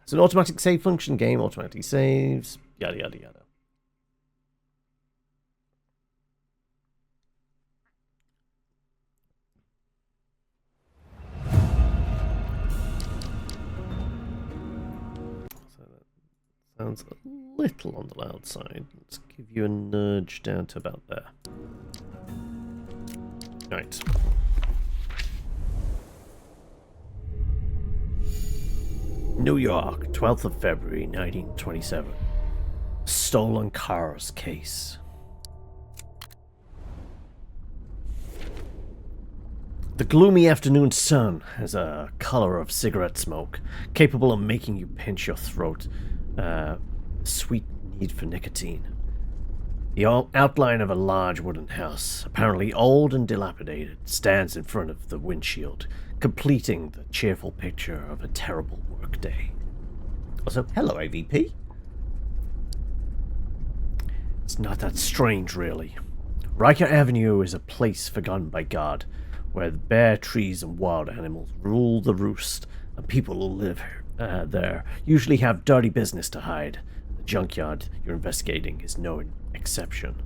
It's an automatic save function game, automatically saves, yada yada yada. So that sounds a little on the loud side. Let's give you a nudge down to about there. Right. New York, 12th of February, 1927. Stolen cars case. The gloomy afternoon sun has a color of cigarette smoke, capable of making you pinch your throat. Sweet need for nicotine. The outline of a large wooden house, apparently old and dilapidated, stands in front of the windshield, completing the cheerful picture of a terrible workday. Also, hello, AVP. It's not that strange, really. Riker Avenue is a place forgotten by God, where the bare trees and wild animals rule the roost, and people who live there usually have dirty business to hide. The junkyard you're investigating is no exception.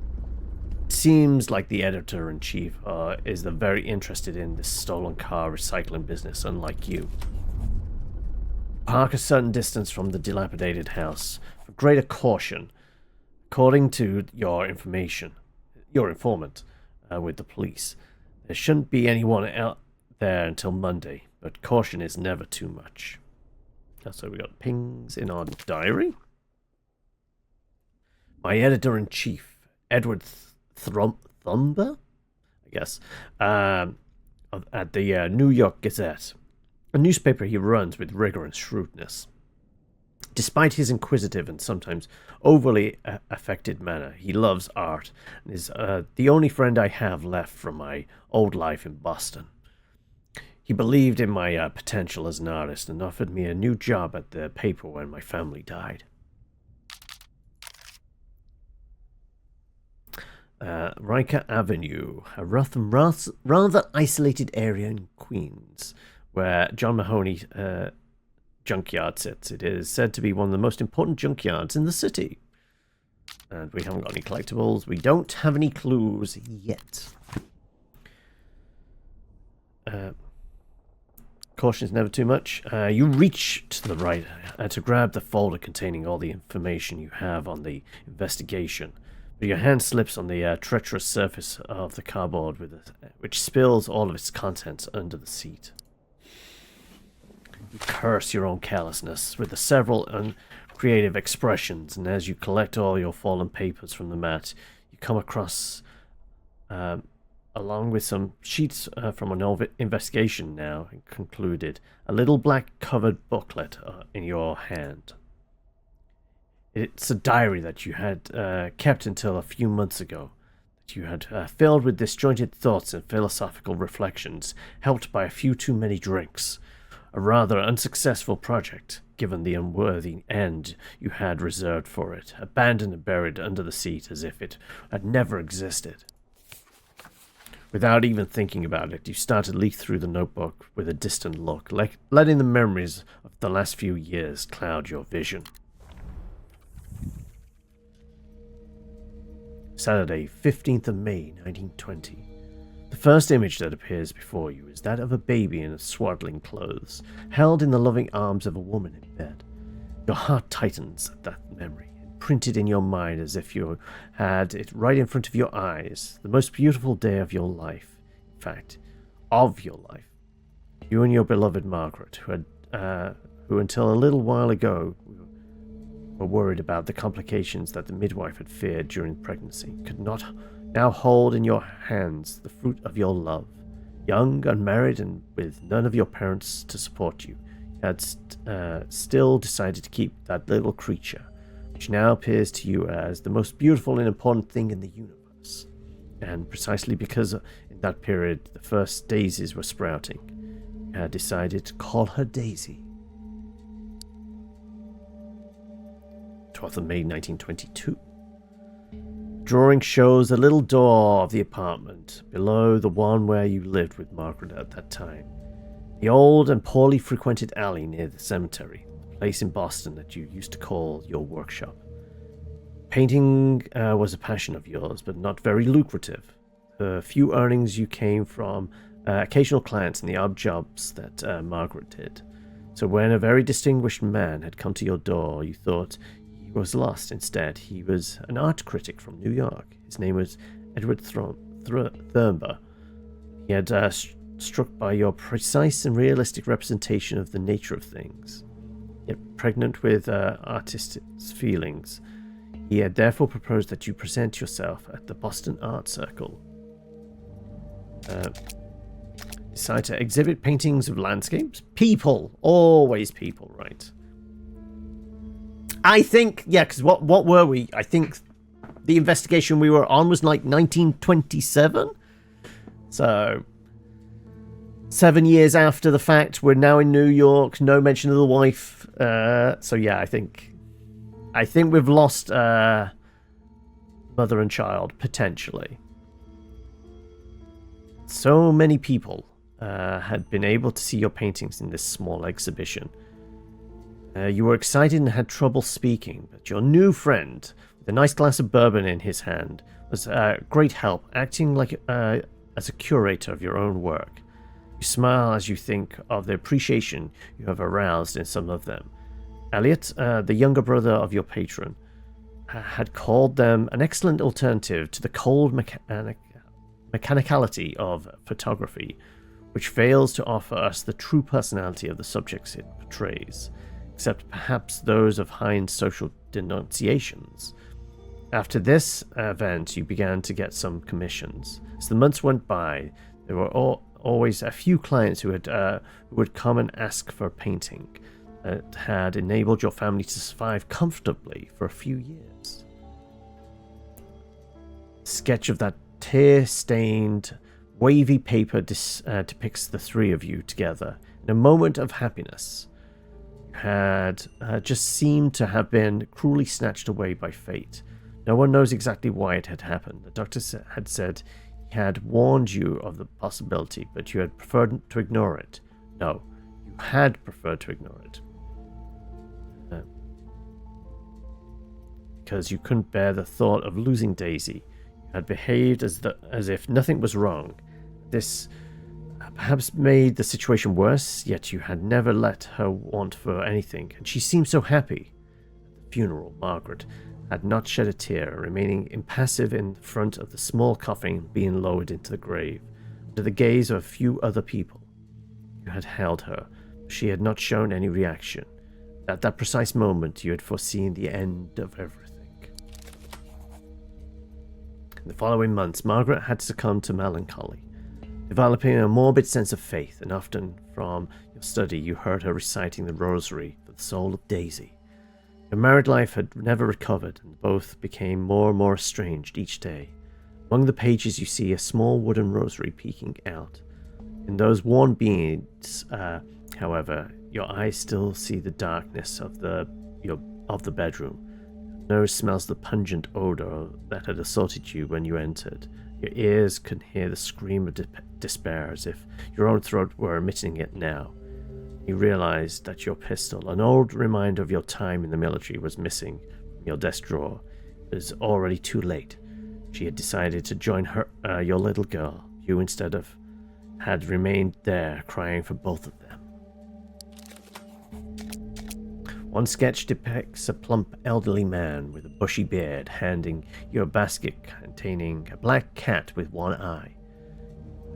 It seems like the editor-in-chief is very interested in this stolen car recycling business, unlike you. Park a certain distance from the dilapidated house for greater caution, according to your informant with the police. There shouldn't be anyone out there until Monday, but caution is never too much. So we got pings in our diary. My editor-in-chief, Edward Thumber, I guess, at the New York Gazette, a newspaper he runs with rigor and shrewdness. Despite his inquisitive and sometimes overly affected manner, he loves art and is the only friend I have left from my old life in Boston. He believed in my potential as an artist and offered me a new job at the paper when my family died. Riker Avenue, a rather isolated area in Queens, where John Mahoney junkyard sits. It is said to be one of the most important junkyards in the city. And we haven't got any collectibles. We don't have any clues yet. Caution is never too much. You reach to the right to grab the folder containing all the information you have on the investigation. But your hand slips on the treacherous surface of the cardboard, which spills all of its contents under the seat. You curse your own carelessness with the several uncreative expressions, and as you collect all your fallen papers from the mat, you come across, along with some sheets from an investigation now concluded, a little black-covered booklet in your hand. It's a diary that you had kept until a few months ago, that you had filled with disjointed thoughts and philosophical reflections, helped by a few too many drinks. A rather unsuccessful project, given the unworthy end you had reserved for it, abandoned and buried under the seat as if it had never existed. Without even thinking about it, you start to leaf through the notebook with a distant look, letting the memories of the last few years cloud your vision. Saturday, 15th of May, 1920. The first image that appears before you is that of a baby in swaddling clothes, held in the loving arms of a woman in bed. Your heart tightens at that memory, imprinted in your mind as if you had it right in front of your eyes. The most beautiful day of your life, in fact, of your life. You and your beloved Margaret, who until a little while ago were worried about the complications that the midwife had feared during pregnancy, could not now hold in your hands the fruit of your love. Young, unmarried, and with none of your parents to support you, you had still decided to keep that little creature, which now appears to you as the most beautiful and important thing in the universe. And precisely because in that period the first daisies were sprouting, you had decided to call her Daisy. 12th of May 1922. Drawing shows the little door of the apartment below the one where you lived with Margaret at that time. The old and poorly frequented alley near the cemetery. The place in Boston that you used to call your workshop. Painting was a passion of yours, but not very lucrative. The few earnings you came from occasional clients and the odd jobs that Margaret did. So when a very distinguished man had come to your door, you thought he was lost. Instead, he was an art critic from New York. His name was Edward Thurber. He had struck by your precise and realistic representation of the nature of things, yet pregnant with artistic feelings. He had therefore proposed that you present yourself at the Boston Art Circle. Decide to exhibit paintings of landscapes? People. Always people, right? I think, yeah, because what were we? I think the investigation we were on was like 1927. So 7 years after the fact, we're now in New York. No mention of the wife. So yeah, I think we've lost mother and child potentially. So many people had been able to see your paintings in this small exhibition. You were excited and had trouble speaking, but your new friend, with a nice glass of bourbon in his hand, was great help, acting like as a curator of your own work. You smile as you think of the appreciation you have aroused in some of them. Elliot, the younger brother of your patron, had called them an excellent alternative to the cold mechanicality of photography, which fails to offer us the true personality of the subjects it portrays, except perhaps those of Hein's social denunciations. After this event, you began to get some commissions. As the months went by, there were always a few clients who would come and ask for painting that had enabled your family to survive comfortably for a few years. Sketch of that tear-stained, wavy paper depicts the three of you together in a moment of happiness. You had just seemed to have been cruelly snatched away by fate. No one knows exactly why it had happened. The doctor had said he had warned you of the possibility, but you had preferred to ignore it. No, you had preferred to ignore it. Because you couldn't bear the thought of losing Daisy. You had behaved as if nothing was wrong. This perhaps made the situation worse, yet you had never let her want for anything, and she seemed so happy. At the funeral, Margaret had not shed a tear, remaining impassive in front of the small coffin being lowered into the grave, under the gaze of a few other people. You had held her, but she had not shown any reaction. At that precise moment, you had foreseen the end of everything. In the following months, Margaret had succumbed to melancholy, developing a morbid sense of faith, and often from your study you heard her reciting the rosary for the soul of Daisy. Your married life had never recovered, and both became more and more estranged each day. Among the pages you see a small wooden rosary peeking out. In those worn beads, however, your eyes still see the darkness of the bedroom. Your nose smells the pungent odor that had assaulted you when you entered. Your ears can hear the scream of despair, as if your own throat were emitting it now. You realized that your pistol, an old reminder of your time in the military, was missing from your desk drawer. It was already too late. She had decided to join your little girl. You, instead of, had remained there, crying for both of them. One sketch depicts a plump elderly man with a bushy beard handing you a basket containing a black cat with one eye.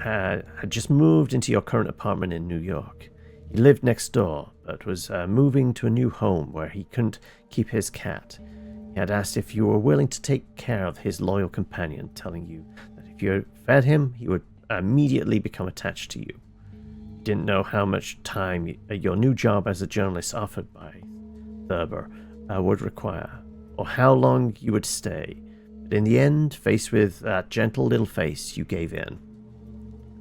Had just moved into your current apartment in New York. He lived next door, but was moving to a new home where he couldn't keep his cat. He had asked if you were willing to take care of his loyal companion, telling you that if you fed him, he would immediately become attached to you. You didn't know how much time your new job as a journalist offered by Thurber would require, or how long you would stay. But in the end, faced with that gentle little face, you gave in.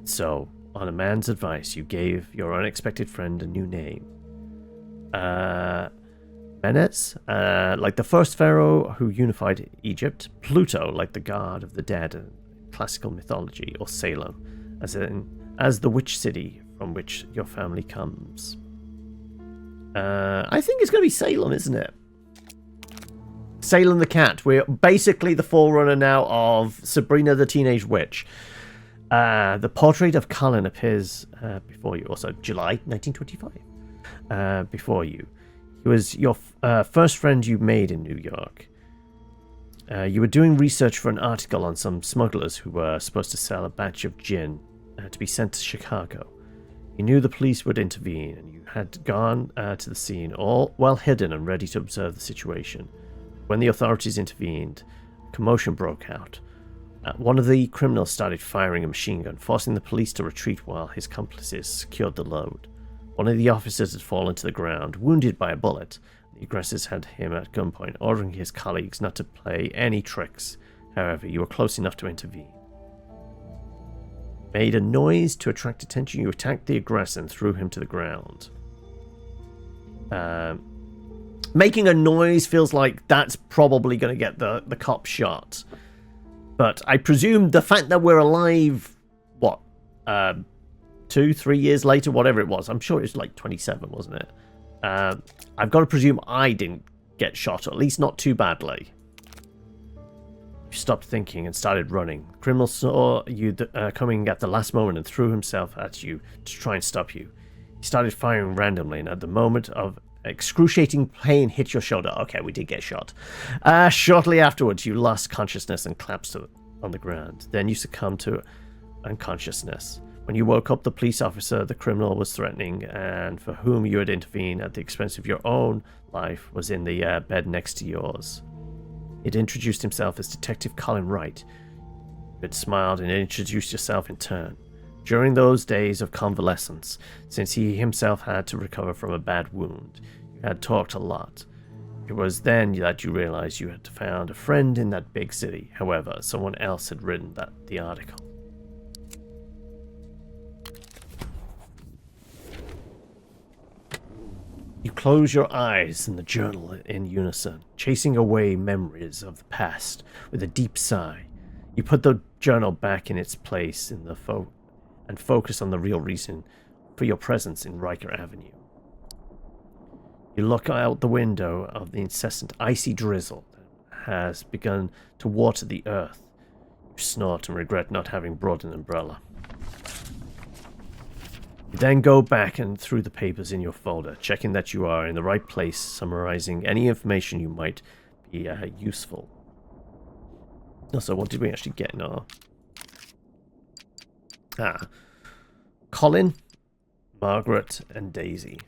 So, on a man's advice, you gave your unexpected friend a new name. Menes, like the first pharaoh who unified Egypt. Pluto, like the god of the dead in classical mythology. Or Salem, as the witch city from which your family comes. I think it's going to be Salem, isn't it? Salem the Cat. We're basically the forerunner now of Sabrina the Teenage Witch. The portrait of Colin appears before you. Also, July 1925. Before you. He was your first friend you made in New York. You were doing research for an article on some smugglers who were supposed to sell a batch of gin to be sent to Chicago. You knew the police would intervene, and you had gone to the scene, all well hidden and ready to observe the situation. When the authorities intervened, commotion broke out. One of the criminals started firing a machine gun, forcing the police to retreat while his accomplices secured the load. One of the officers had fallen to the ground, wounded by a bullet. The aggressors had him at gunpoint, ordering his colleagues not to play any tricks. However, you were close enough to intervene. Made a noise to attract attention. You attacked the aggressor and threw him to the ground. Making a noise feels like that's probably going to get the cop shot. But I presume the fact that we're alive, 2-3 years later, whatever it was. I'm sure it was like 27, wasn't it? I've got to presume I didn't get shot, or at least not too badly. You stopped thinking and started running. The criminal saw you coming at the last moment and threw himself at you to try and stop you. He started firing randomly, and at the moment of excruciating pain hit your shoulder. Okay, we did get shot. Shortly afterwards, you lost consciousness and collapsed on the ground. Then you succumbed to unconsciousness. When you woke up, the police officer the criminal was threatening and for whom you had intervened at the expense of your own life was in the bed next to yours. He'd introduced himself as Detective Colin Wright. You had smiled and introduced yourself in turn. During those days of convalescence, since he himself had to recover from a bad wound, you had talked a lot. It was then that you realized you had found a friend in that big city. However, someone else had written the article. You close your eyes in the journal in unison, chasing away memories of the past with a deep sigh. You put the journal back in its place in the and focus on the real reason for your presence in Riker Avenue. You look out the window of the incessant icy drizzle that has begun to water the earth. You snort and regret not having brought an umbrella. You then go back and through the papers in your folder, checking that you are in the right place, summarizing any information you might be useful. Also, what did we actually get in our... Colin, Margaret, and Daisy.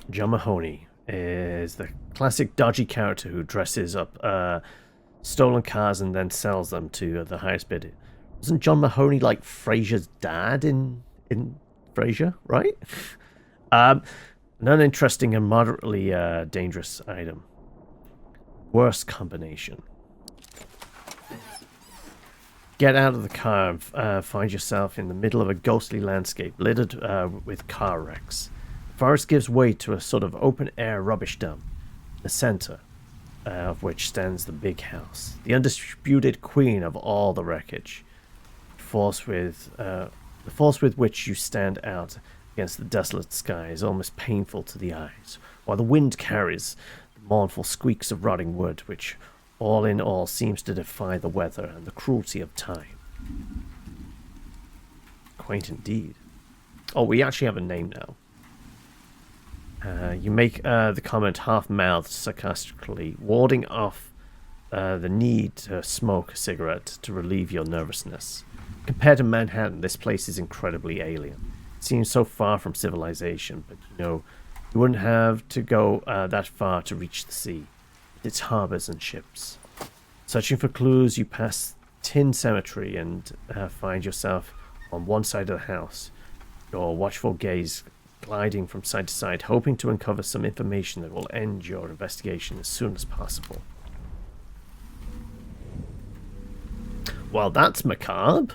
John Mahoney is the classic dodgy character who dresses up stolen cars and then sells them to the highest bidder. Wasn't John Mahoney like Frasier's dad in Frasier, right? An uninteresting and moderately dangerous item. Worst combination. Get out of the car and find yourself in the middle of a ghostly landscape littered with car wrecks. The forest gives way to a sort of open-air rubbish dump. In the center of which stands the big house, the undisputed queen of all the wreckage. The force with which you stand out against the desolate sky is almost painful to the eyes, while the wind carries the mournful squeaks of rotting wood, which all in all seems to defy the weather and the cruelty of time. Quaint indeed. Oh, we actually have a name now. You make the comment half-mouthed sarcastically, warding off the need to smoke a cigarette to relieve your nervousness. Compared to Manhattan, this place is incredibly alien. It seems so far from civilization, but you wouldn't have to go that far to reach the sea, with its harbors and ships. Searching for clues, you pass Tin Cemetery and find yourself on one side of the house, your watchful gaze gliding from side to side, hoping to uncover some information that will end your investigation as soon as possible. Well, that's macabre.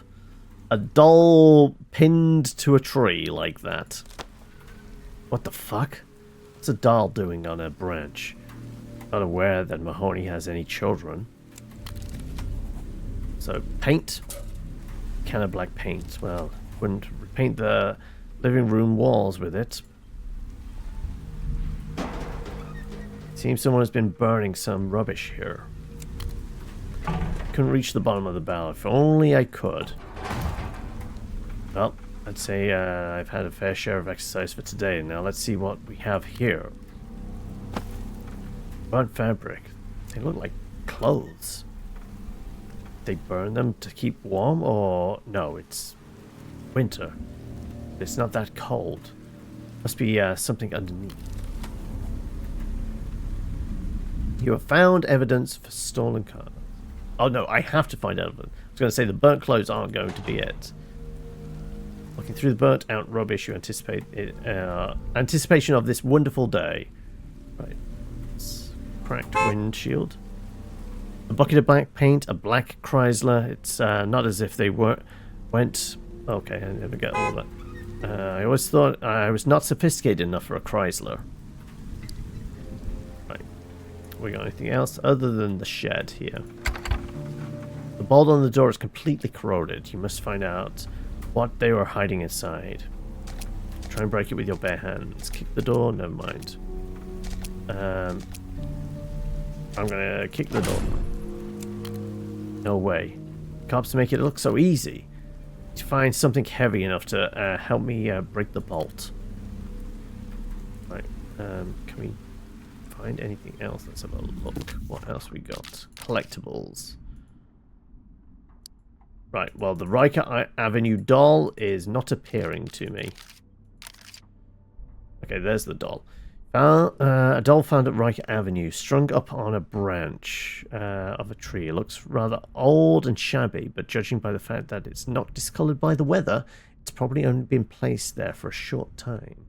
A doll pinned to a tree like that. What the fuck? What's a doll doing on a branch? Not aware that Mahoney has any children. So, paint. Can of black paint. Well, Wouldn't repaint the living room walls with it. Seems someone has been burning some rubbish here. Couldn't reach the bottom of the barrel. If only I could. Well, I'd say I've had a fair share of exercise for today. Now let's see what we have here. Burnt fabric. They look like clothes. They burn them to keep warm, or no, it's winter. It's not that cold. Must be something underneath. You have found evidence for stolen cars. Oh no, I have to find evidence. I was going to say the burnt clothes aren't going to be it. Looking through the burnt out rubbish, you anticipate it, anticipation of this wonderful day. Right. Cracked windshield. A bucket of black paint, a black Chrysler. It's not as if they went... Okay, I never get all that. I always thought I was not sophisticated enough for a Chrysler. Right. We got anything else other than the shed here? The bolt on the door is completely corroded. You must find out what they were hiding inside. Try and break it with your bare hands. Kick the door? Never mind. I'm gonna kick the door. No way. Cops make it look so easy. To find something heavy enough to help me break the bolt. Right. Can we find anything else? Let's have a look. What else we got? Collectibles. Right. Well, the Riker Avenue doll is not appearing to me. Okay, there's the doll. A doll found at Riker Avenue, strung up on a branch of a tree. It looks rather old and shabby, but judging by the fact that it's not discoloured by the weather, it's probably only been placed there for a short time.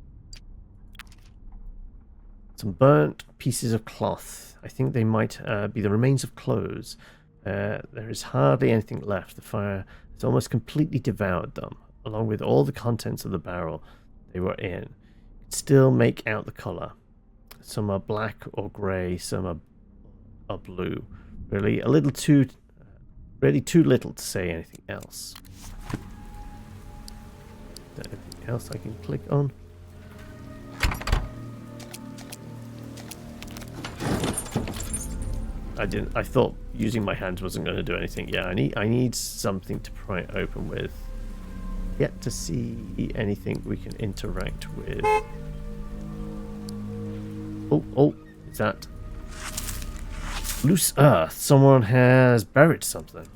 Some burnt pieces of cloth. I think they might be the remains of clothes. There is hardly anything left. The fire has almost completely devoured them, along with all the contents of the barrel they were in. Still make out the colour. Some are black or grey, some are blue. Really too little to say anything else. Is there anything else I can click on? I thought using my hands wasn't going to do anything. Yeah, I need something to pry it open with. Yet to see anything we can interact with. Oh, is that loose earth? Someone has buried something.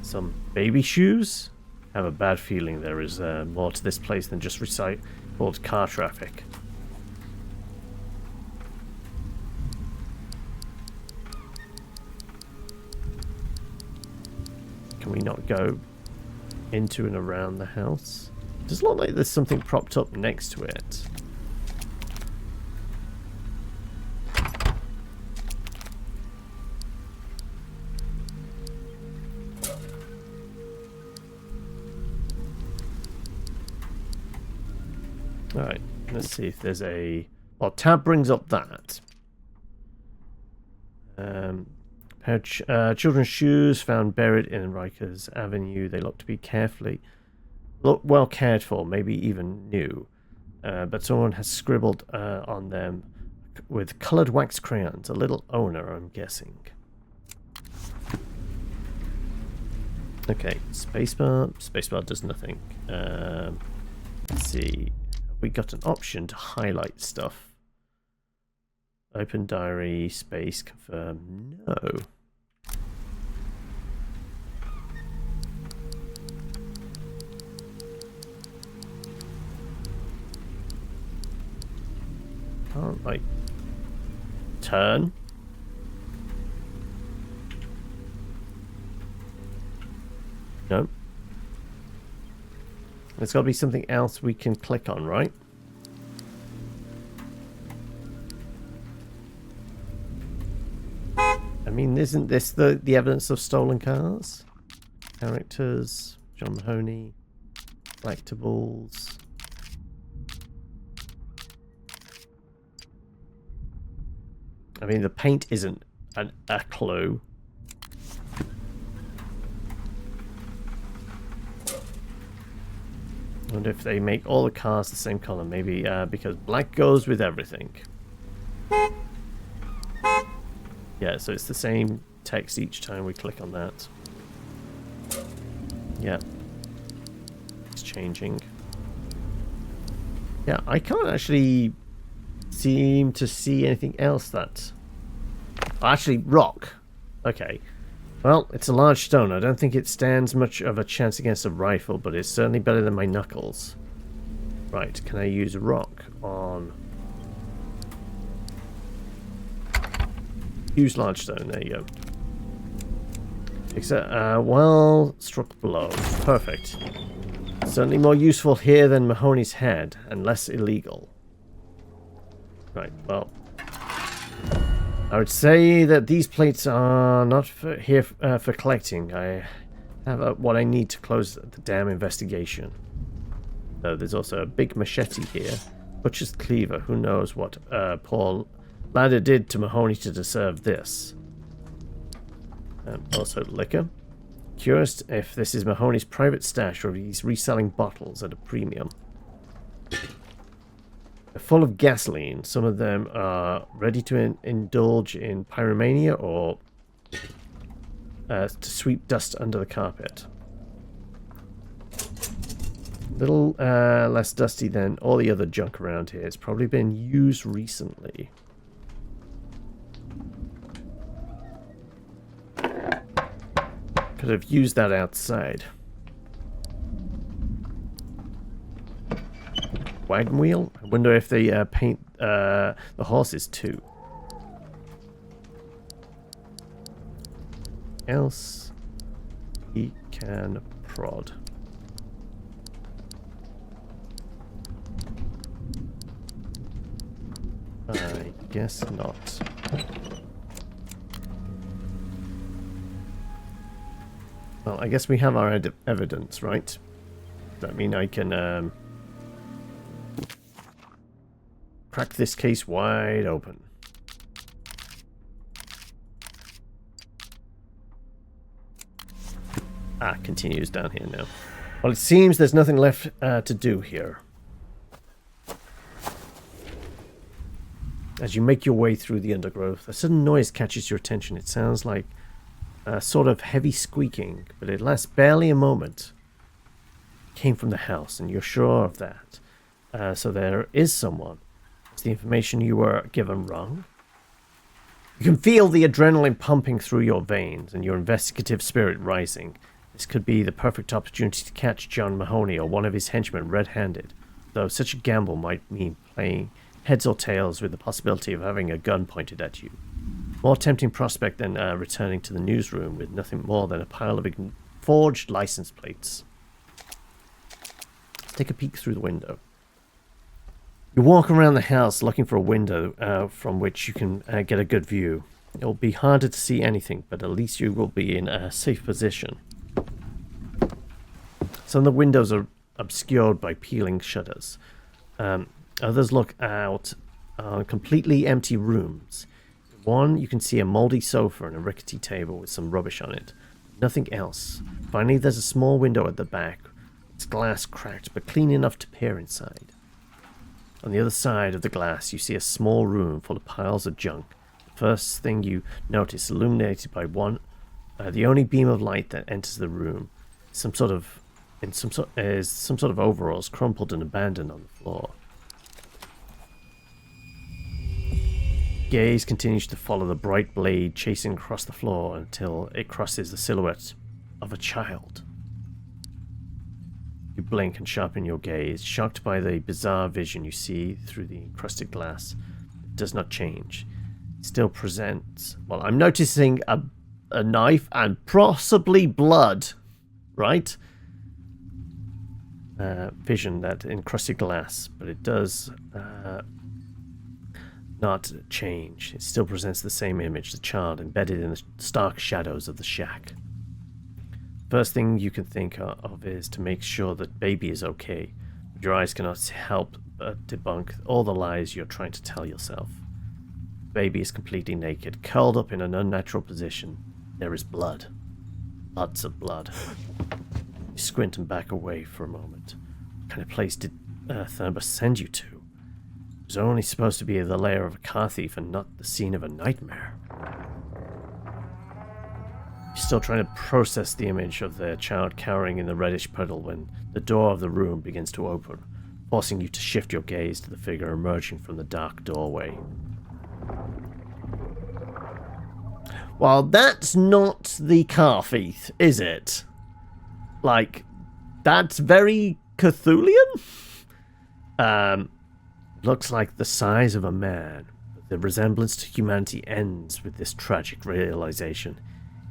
Some baby shoes? I have a bad feeling there is more to this place than just recycled car traffic. Can we not go into and around the house? It does look like there's something propped up next to it. Alright, let's see if there's a... Well, tab brings up that. Pair of children's shoes found buried in Rikers Avenue. They look to be well cared for, maybe even new. But someone has scribbled on them with coloured wax crayons. A little owner, I'm guessing. Okay, spacebar. Spacebar does nothing. Let's see. We got an option to highlight stuff. Open diary, space, confirm. No. Can't, like, turn? No. There's got to be something else we can click on, right? I mean, isn't this the evidence of stolen cars? Characters, John Mahoney, collectibles. I mean, the paint isn't a clue. I wonder if they make all the cars the same color. Maybe because black goes with everything. Yeah, so it's the same text each time we click on that. Yeah. It's changing. Yeah, I can't actually seem to see anything else that... Actually, rock. Okay. Well, it's a large stone. I don't think it stands much of a chance against a rifle, but it's certainly better than my knuckles. Right, can I use rock on... Use large stone, there you go. Except, well, struck blow. Perfect. Certainly more useful here than Mahoney's head, and less illegal. Right, well... I would say that these plates are not here for collecting. I have what I need to close the damn investigation. There's also a big machete here. Butcher's cleaver. Who knows what poor ladder did to Mahoney to deserve this. Also liquor. Curious if this is Mahoney's private stash or if he's reselling bottles at a premium. Full of gasoline. Some of them are ready to indulge in pyromania or to sweep dust under the carpet. A little less dusty than all the other junk around here. It's probably been used recently. Could have used that outside. Wagon wheel? I wonder if they paint the horses too. Else he can prod. I guess not. Well, I guess we have our evidence, right? Does that mean I can crack this case wide open? Continues down here now. Well, it seems there's nothing left to do here. As you make your way through the undergrowth, a sudden noise catches your attention. It sounds like a sort of heavy squeaking, but it lasts barely a moment. It came from the house, and you're sure of that. So there is someone. Is the information you were given wrong? You can feel the adrenaline pumping through your veins and your investigative spirit rising. This could be the perfect opportunity to catch John Mahoney or one of his henchmen red-handed, though such a gamble might mean playing heads or tails with the possibility of having a gun pointed at you. More tempting prospect than returning to the newsroom with nothing more than a pile of forged license plates. Let's take a peek through the window. You walk around the house looking for a window from which you can get a good view. It will be harder to see anything, but at least you will be in a safe position. Some of the windows are obscured by peeling shutters. Others look out on completely empty rooms. One, you can see a moldy sofa and a rickety table with some rubbish on it. Nothing else. Finally, there's a small window at the back. Its glass cracked, but clean enough to peer inside. On the other side of the glass, you see a small room full of piles of junk. The first thing you notice, illuminated by the only beam of light that enters the room, some sort of overalls crumpled and abandoned on the floor. Gaze continues to follow the bright blade chasing across the floor until it crosses the silhouette of a child. You blink and sharpen your gaze, shocked by the bizarre vision you see through the encrusted glass. It does not change. It still presents... Well, I'm noticing a knife and possibly blood, right? Vision, that encrusted glass, but it does not change. It still presents the same image, the child embedded in the stark shadows of the shack. First thing you can think of is to make sure that baby is okay, but your eyes cannot help but debunk all the lies you're trying to tell yourself. Baby is completely naked, curled up in an unnatural position. There is blood. Lots of blood. You squint and back away for a moment. What kind of place did Thurber send you to? It was only supposed to be the lair of a car thief and not the scene of a nightmare. You're still trying to process the image of the child cowering in the reddish puddle when the door of the room begins to open, forcing you to shift your gaze to the figure emerging from the dark doorway. Well, that's not the car thief, is it? Like, that's very Cthulhian? Looks like the size of a man. The resemblance to humanity ends with this tragic realization.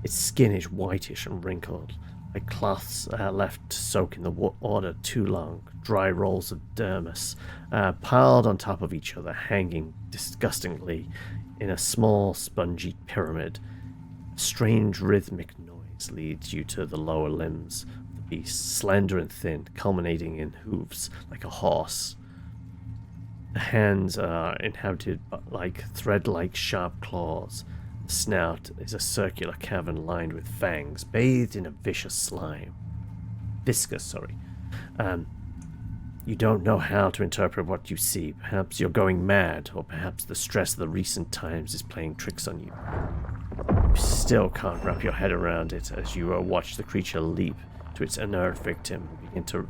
Its skin is whitish and wrinkled, like cloths left to soak in the water too long. Dry rolls of dermis piled on top of each other, hanging disgustingly in a small, spongy pyramid. A strange rhythmic noise leads you to the lower limbs of the beast, slender and thin, culminating in hooves like a horse. The hands are inhabited like thread-like sharp claws. The snout is a circular cavern lined with fangs, bathed in a vicious slime. Viscous. You don't know how to interpret what you see. Perhaps you're going mad, or perhaps the stress of the recent times is playing tricks on you. You still can't wrap your head around it as you watch the creature leap to its inert victim and begin to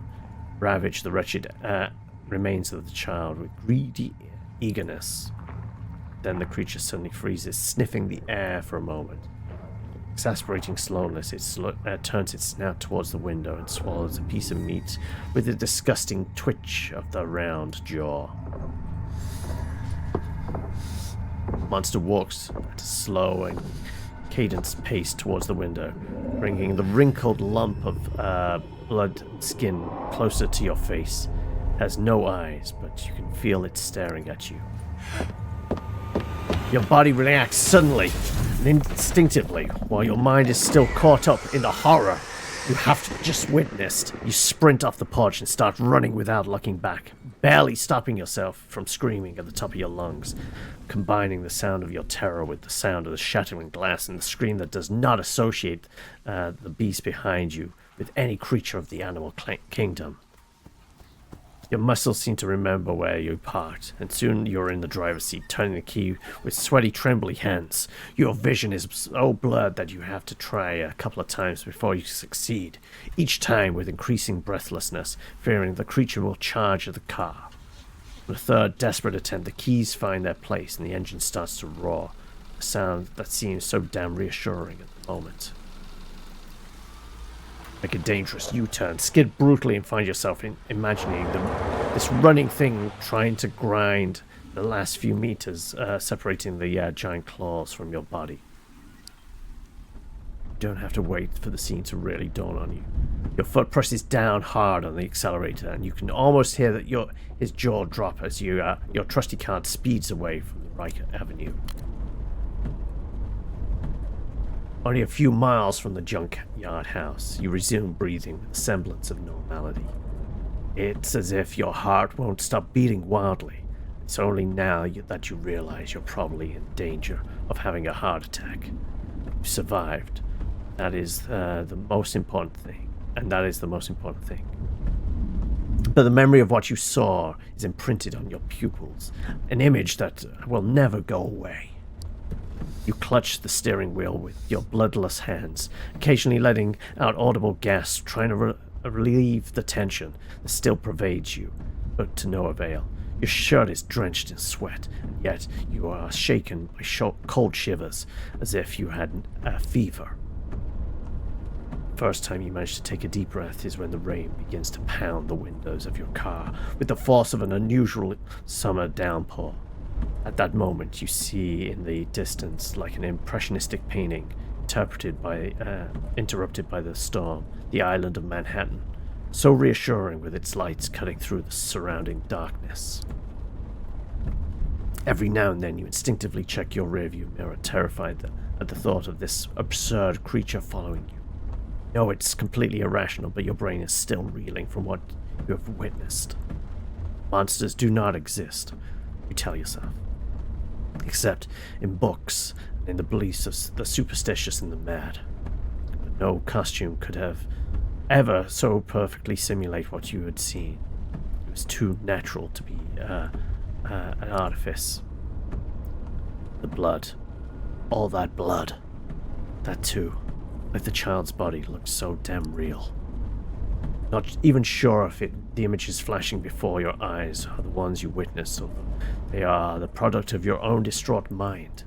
ravage the wretched remains of the child with greedy eagerness. Then the creature suddenly freezes, sniffing the air for a moment. Exasperating slowness, it turns its snout towards the window and swallows a piece of meat with a disgusting twitch of the round jaw. The monster walks at a slow and cadenced pace towards the window, bringing the wrinkled lump of blood and skin closer to your face. It has no eyes, but you can feel it staring at you. Your body reacts suddenly and instinctively, while your mind is still caught up in the horror you have just witnessed. You sprint off the porch and start running without looking back, barely stopping yourself from screaming at the top of your lungs, combining the sound of your terror with the sound of the shattering glass and the scream that does not associate the beast behind you with any creature of the animal kingdom. Your muscles seem to remember where you parked, and soon you're in the driver's seat, turning the key with sweaty, trembly hands. Your vision is so blurred that you have to try a couple of times before you succeed, each time with increasing breathlessness, fearing the creature will charge at the car. On the third desperate attempt, the keys find their place, and the engine starts to roar, a sound that seems so damn reassuring at the moment. Make a dangerous U-turn, skid brutally, and find yourself imagining this running thing trying to grind the last few meters, separating the giant claws from your body. You don't have to wait for the scene to really dawn on you. Your foot presses down hard on the accelerator, and you can almost hear that his jaw drop as your trusty car speeds away from the right avenue. Only a few miles from the junkyard house, you resume breathing with a semblance of normality. It's as if your heart won't stop beating wildly. It's only now that you realize you're probably in danger of having a heart attack. You survived. That is the most important thing. And that is the most important thing. But the memory of what you saw is imprinted on your pupils, an image that will never go away. You clutch the steering wheel with your bloodless hands, occasionally letting out audible gasps, trying to relieve the tension that still pervades you, but to no avail. Your shirt is drenched in sweat, and yet you are shaken by cold shivers, as if you had a fever. The first time you manage to take a deep breath is when the rain begins to pound the windows of your car with the force of an unusual summer downpour. At that moment, you see in the distance, like an impressionistic painting, interrupted by the storm, the island of Manhattan, so reassuring with its lights cutting through the surrounding darkness. Every now and then, you instinctively check your rearview mirror, terrified at the thought of this absurd creature following you. You know it's completely irrational, but your brain is still reeling from what you have witnessed. Monsters do not exist, you tell yourself, except in books and in the beliefs of the superstitious and the mad. But no costume could have ever so perfectly simulate what you had seen. was too natural to be an artifice. The blood. All that blood. That too. Like the child's body looked so damn real. Not even sure if the images flashing before your eyes are the ones you witnessed, or they are the product of your own distraught mind.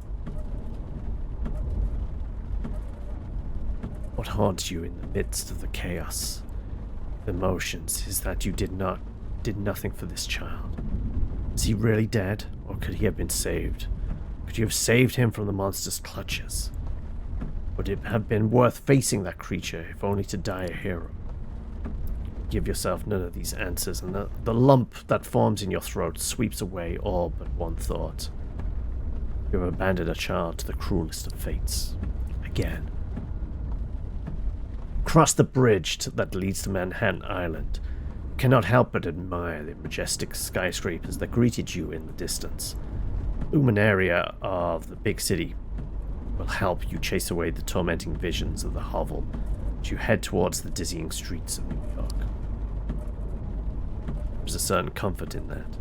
What haunts you in the midst of the chaos, the emotions, is that you did nothing for this child. Is he really dead, or could he have been saved? Could you have saved him from the monster's clutches? Would it have been worth facing that creature, if only to die a hero? Give yourself none of these answers, and the lump that forms in your throat sweeps away all but one thought. You have abandoned a child to the cruelest of fates. Again. Cross the bridge that leads to Manhattan Island. You cannot help but admire the majestic skyscrapers that greeted you in the distance. The Omen area of the big city will help you chase away the tormenting visions of the hovel as you head towards the dizzying streets of New York. There's a certain comfort in that.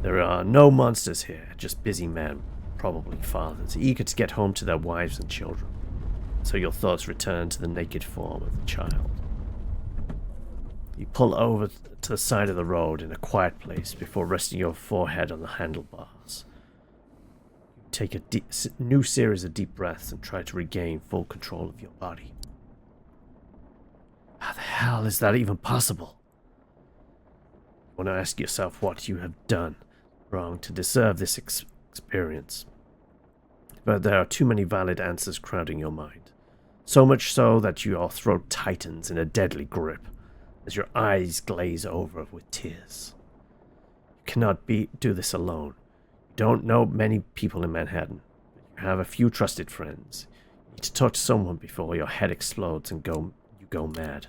There are no monsters here, just busy men, probably fathers, eager to get home to their wives and children. So your thoughts return to the naked form of the child. You pull over to the side of the road in a quiet place before resting your forehead on the handlebars. You take a new series of deep breaths and try to regain full control of your body. How the hell is that even possible? You want to ask yourself what you have done wrong to deserve this experience. But there are too many valid answers crowding your mind. So much so that your throat tightens in a deadly grip as your eyes glaze over with tears. You cannot do this alone. You don't know many people in Manhattan. You have a few trusted friends. You need to talk to someone before your head explodes and you go mad.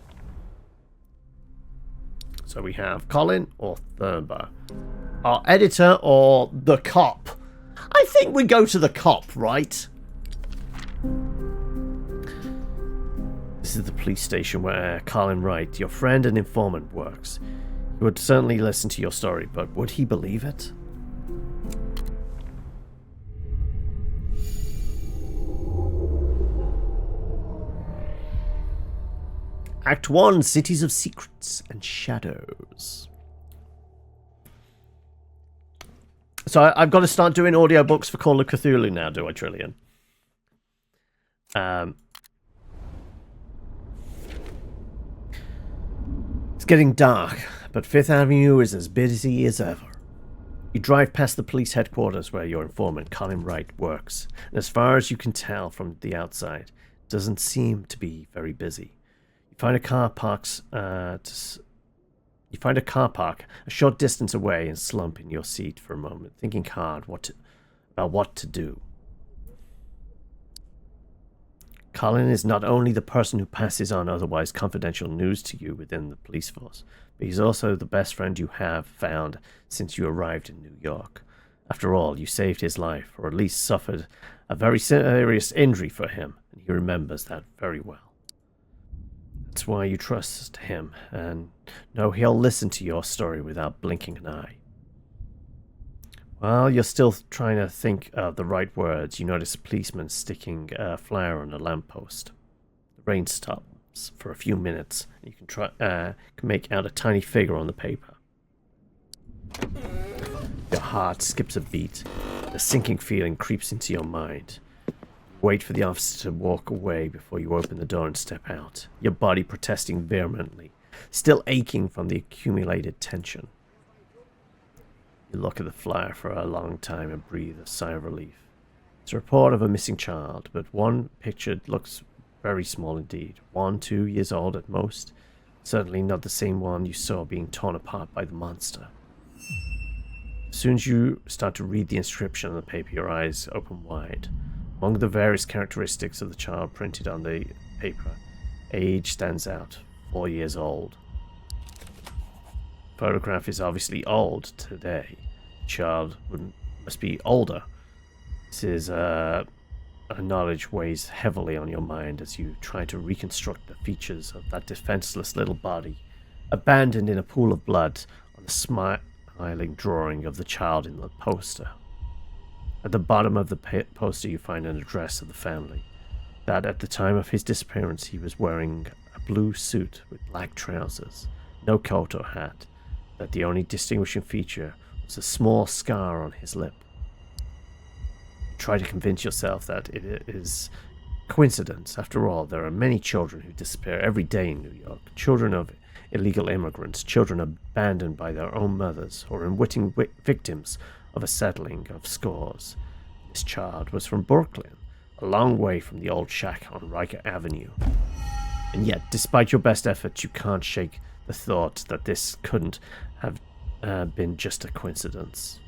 So we have Colin or Thurber. Our editor or the cop? I think we go to the cop, right? This is the police station where Colin Wright, your friend and informant, works. He would certainly listen to your story, but would he believe it? Act 1, Cities of Secrets and Shadows. So I've got to start doing audiobooks for Call of Cthulhu now, do I, Trillian? It's getting dark, but Fifth Avenue is as busy as ever. You drive past the police headquarters where your informant, Colin Wright, works, and as far as you can tell from the outside, it doesn't seem to be very busy. You find a car park a short distance away and slump in your seat for a moment, thinking hard about what to do. Colin is not only the person who passes on otherwise confidential news to you within the police force, but he's also the best friend you have found since you arrived in New York. After all, you saved his life, or at least suffered a very serious injury for him, and he remembers that very well. That's why you trust him, and know he'll listen to your story without blinking an eye. While you're still trying to think of the right words, you notice a policeman sticking a flyer on a lamppost. The rain stops for a few minutes, and you can make out a tiny figure on the paper. Your heart skips a beat, and a sinking feeling creeps into your mind. Wait for the officer to walk away before you open the door and step out, your body protesting vehemently, still aching from the accumulated tension. You look at the flyer for a long time and breathe a sigh of relief. It's a report of a missing child, but one picture looks very small indeed. 1-2 years old at most. Certainly not the same one you saw being torn apart by the monster. As soon as you start to read the inscription on the paper, your eyes open wide. Among the various characteristics of the child printed on the paper, age stands out, 4 years old. The photograph is obviously old today. The child must be older. This is a knowledge weighs heavily on your mind as you try to reconstruct the features of that defenseless little body, abandoned in a pool of blood on the smiling drawing of the child in the poster. At the bottom of the poster you find an address of the family. That at the time of his disappearance he was wearing a blue suit with black trousers, no coat or hat, that the only distinguishing feature was a small scar on his lip. Try to convince yourself that it is coincidence. After all, there are many children who disappear every day in New York. Children of illegal immigrants, children abandoned by their own mothers, or unwitting victims of a settling of scores. This child was from Brooklyn, a long way from the old shack on Riker Avenue. And yet, despite your best efforts, you can't shake the thought that this couldn't have been just a coincidence.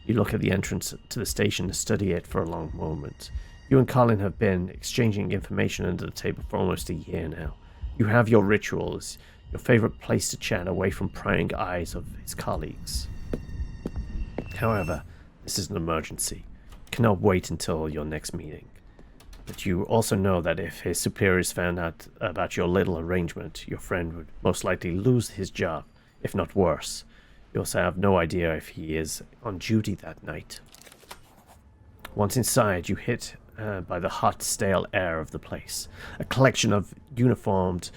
You look at the entrance to the station and study it for a long moment. You and Colin have been exchanging information under the table for almost a year now. You have your rituals, your favorite place to chat away from prying eyes of his colleagues. However, this is an emergency. You cannot wait until your next meeting. But you also know that if his superiors found out about your little arrangement, your friend would most likely lose his job, if not worse. You also have no idea if he is on duty that night. Once inside, you hit by the hot, stale air of the place. A collection of uniformed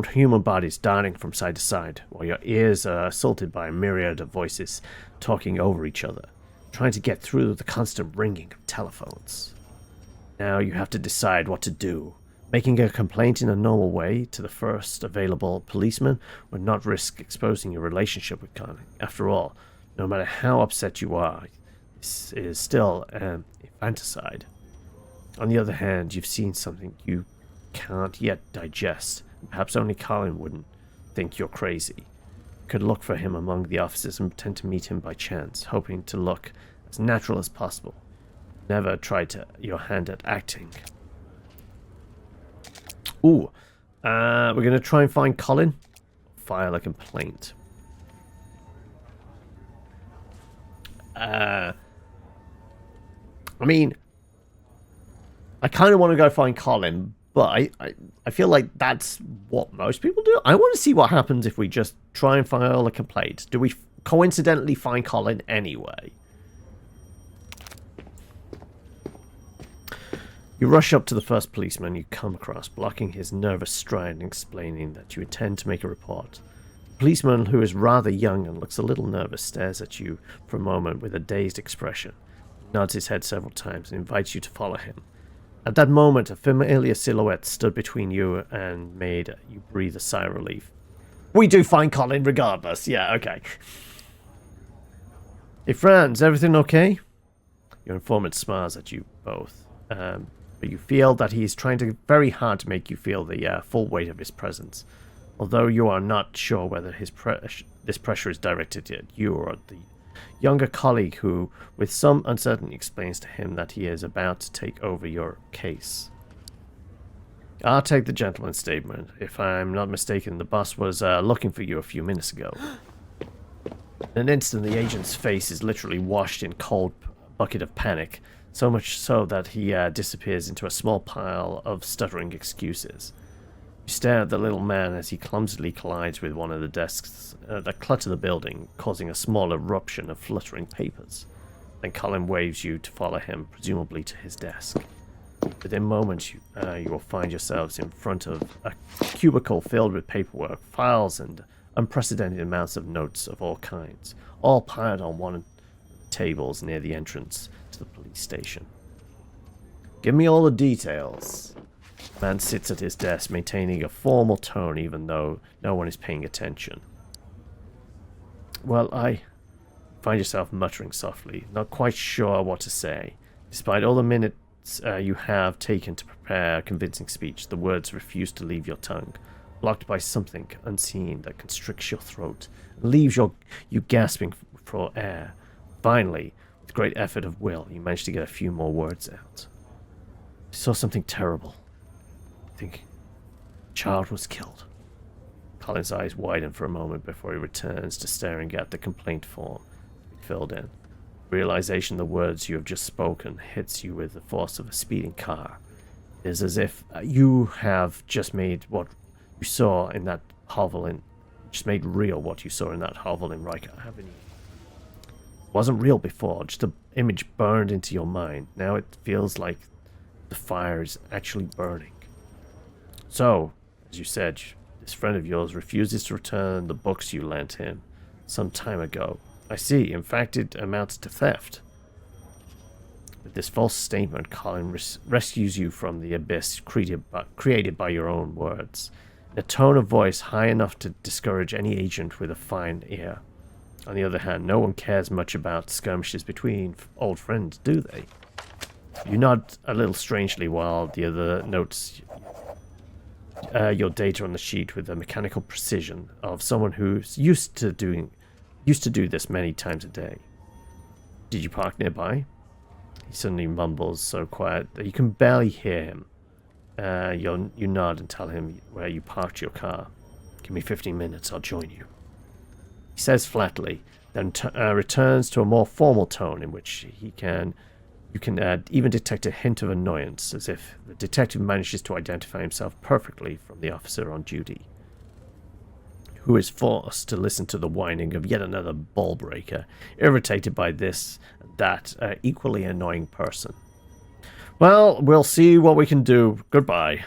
human bodies darting from side to side, while your ears are assaulted by a myriad of voices talking over each other, trying to get through the constant ringing of telephones. Now you have to decide what to do. Making a complaint in a normal way to the first available policeman would not risk exposing your relationship with Connie. After all, no matter how upset you are, this is still infanticide. On the other hand, you've seen something you can't yet digest. Perhaps only Colin wouldn't think you're crazy. You could look for him among the officers and pretend to meet him by chance, hoping to look as natural as possible. Never try your hand at acting. Ooh, we're going to try and find Colin. File a complaint. I mean, I kind of want to go find Colin, but I feel like that's what most people do. I want to see what happens if we just try and file a complaint. Do we coincidentally find Colin anyway? You rush up to the first policeman you come across, blocking his nervous stride and explaining that you intend to make a report. The policeman, who is rather young and looks a little nervous, stares at you for a moment with a dazed expression, nods his head several times and invites you to follow him. At that moment, a familiar silhouette stood between you and made you breathe a sigh of relief. We do find Colin regardless. Yeah, okay. Hey, Franz, everything okay? Your informant smiles at you both. But you feel that he is trying very hard to make you feel the full weight of his presence, although you are not sure whether this pressure is directed at you or at the younger colleague who, with some uncertainty, explains to him that he is about to take over your case. I'll take the gentleman's statement. If I'm not mistaken, the boss was looking for you a few minutes ago. In an instant, the agent's face is literally washed in cold bucket of panic. So much so that he disappears into a small pile of stuttering excuses. You stare at the little man as he clumsily collides with one of the desks that clutter the building, causing a small eruption of fluttering papers. Then Colin waves you to follow him, presumably to his desk. Within moments, you will find yourselves in front of a cubicle filled with paperwork, files, and unprecedented amounts of notes of all kinds, all piled on one of the tables near the entrance to the police station. Give me all the details. The man sits at his desk, maintaining a formal tone even though no one is paying attention. Well, I find yourself muttering softly, not quite sure what to say. Despite all the minutes you have taken to prepare a convincing speech, the words refuse to leave your tongue, blocked by something unseen that constricts your throat and leaves you gasping for air. Finally, with great effort of will, you manage to get a few more words out. I saw something terrible. I think a child was killed. Colin's eyes widen for a moment before he returns to staring at the complaint form to be filled in. Realization the words you have just spoken hits you with the force of a speeding car. It is as if you have just made what you saw in that hovel in... Just made real what you saw in that hovel in Riker Avenue. It wasn't real before, just an image burned into your mind. Now it feels like the fire is actually burning. So, as you said, this friend of yours refuses to return the books you lent him some time ago. I see. In fact, it amounts to theft. With this false statement, Colin rescues you from the abyss created by your own words. In a tone of voice high enough to discourage any agent with a fine ear. On the other hand, no one cares much about skirmishes between old friends, do they? You nod a little strangely while the other notes your data on the sheet with the mechanical precision of someone who's used to do this many times a day. Did you park nearby? He suddenly mumbles so quiet that you can barely hear him. You nod and tell him where you parked your car. Give me 15 minutes, I'll join you. He says flatly, then returns to a more formal tone in which you can even detect a hint of annoyance, as if the detective manages to identify himself perfectly from the officer on duty, who is forced to listen to the whining of yet another ball breaker, irritated by this and that equally annoying person. Well, we'll see what we can do. Goodbye.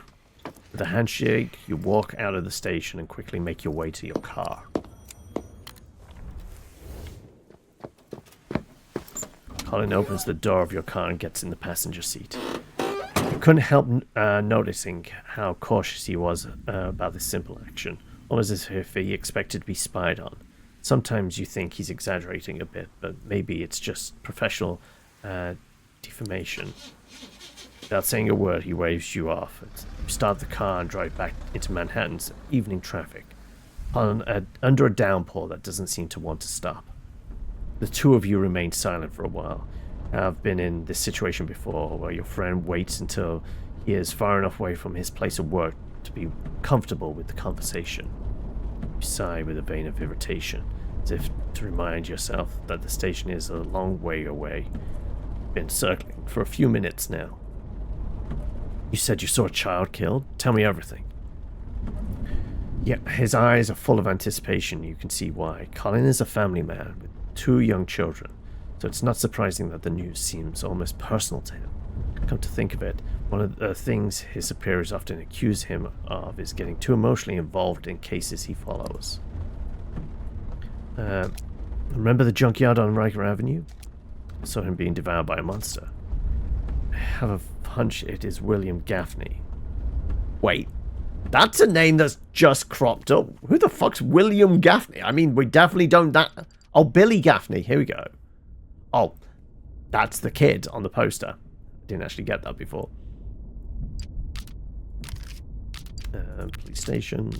With a handshake, you walk out of the station and quickly make your way to your car. Colin opens the door of your car and gets in the passenger seat. You couldn't help noticing how cautious he was about this simple action, almost as if he expected to be spied on. Sometimes you think he's exaggerating a bit, but maybe it's just professional defamation. Without saying a word, he waves you off. You start the car and drive back into Manhattan's evening traffic, under a downpour that doesn't seem to want to stop. The two of you remain silent for a while. I've been in this situation before, where your friend waits until he is far enough away from his place of work to be comfortable with the conversation. You sigh with a vein of irritation, as if to remind yourself that the station is a long way away. You've been circling for a few minutes now. You said you saw a child killed? Tell me everything. Yeah, his eyes are full of anticipation. You can see why. Colin is a family man with 2 young children, so it's not surprising that the news seems almost personal to him. Come to think of it, one of the things his superiors often accuse him of is getting too emotionally involved in cases he follows. Remember the junkyard on Riker Avenue? I saw him being devoured by a monster. I have a hunch it is William Gaffney. Wait, that's a name that's just cropped up. Who the fuck's William Gaffney? I mean, we definitely don't that... Oh, Billy Gaffney. Here we go. Oh, that's the kid on the poster. Didn't actually get that before. Police station.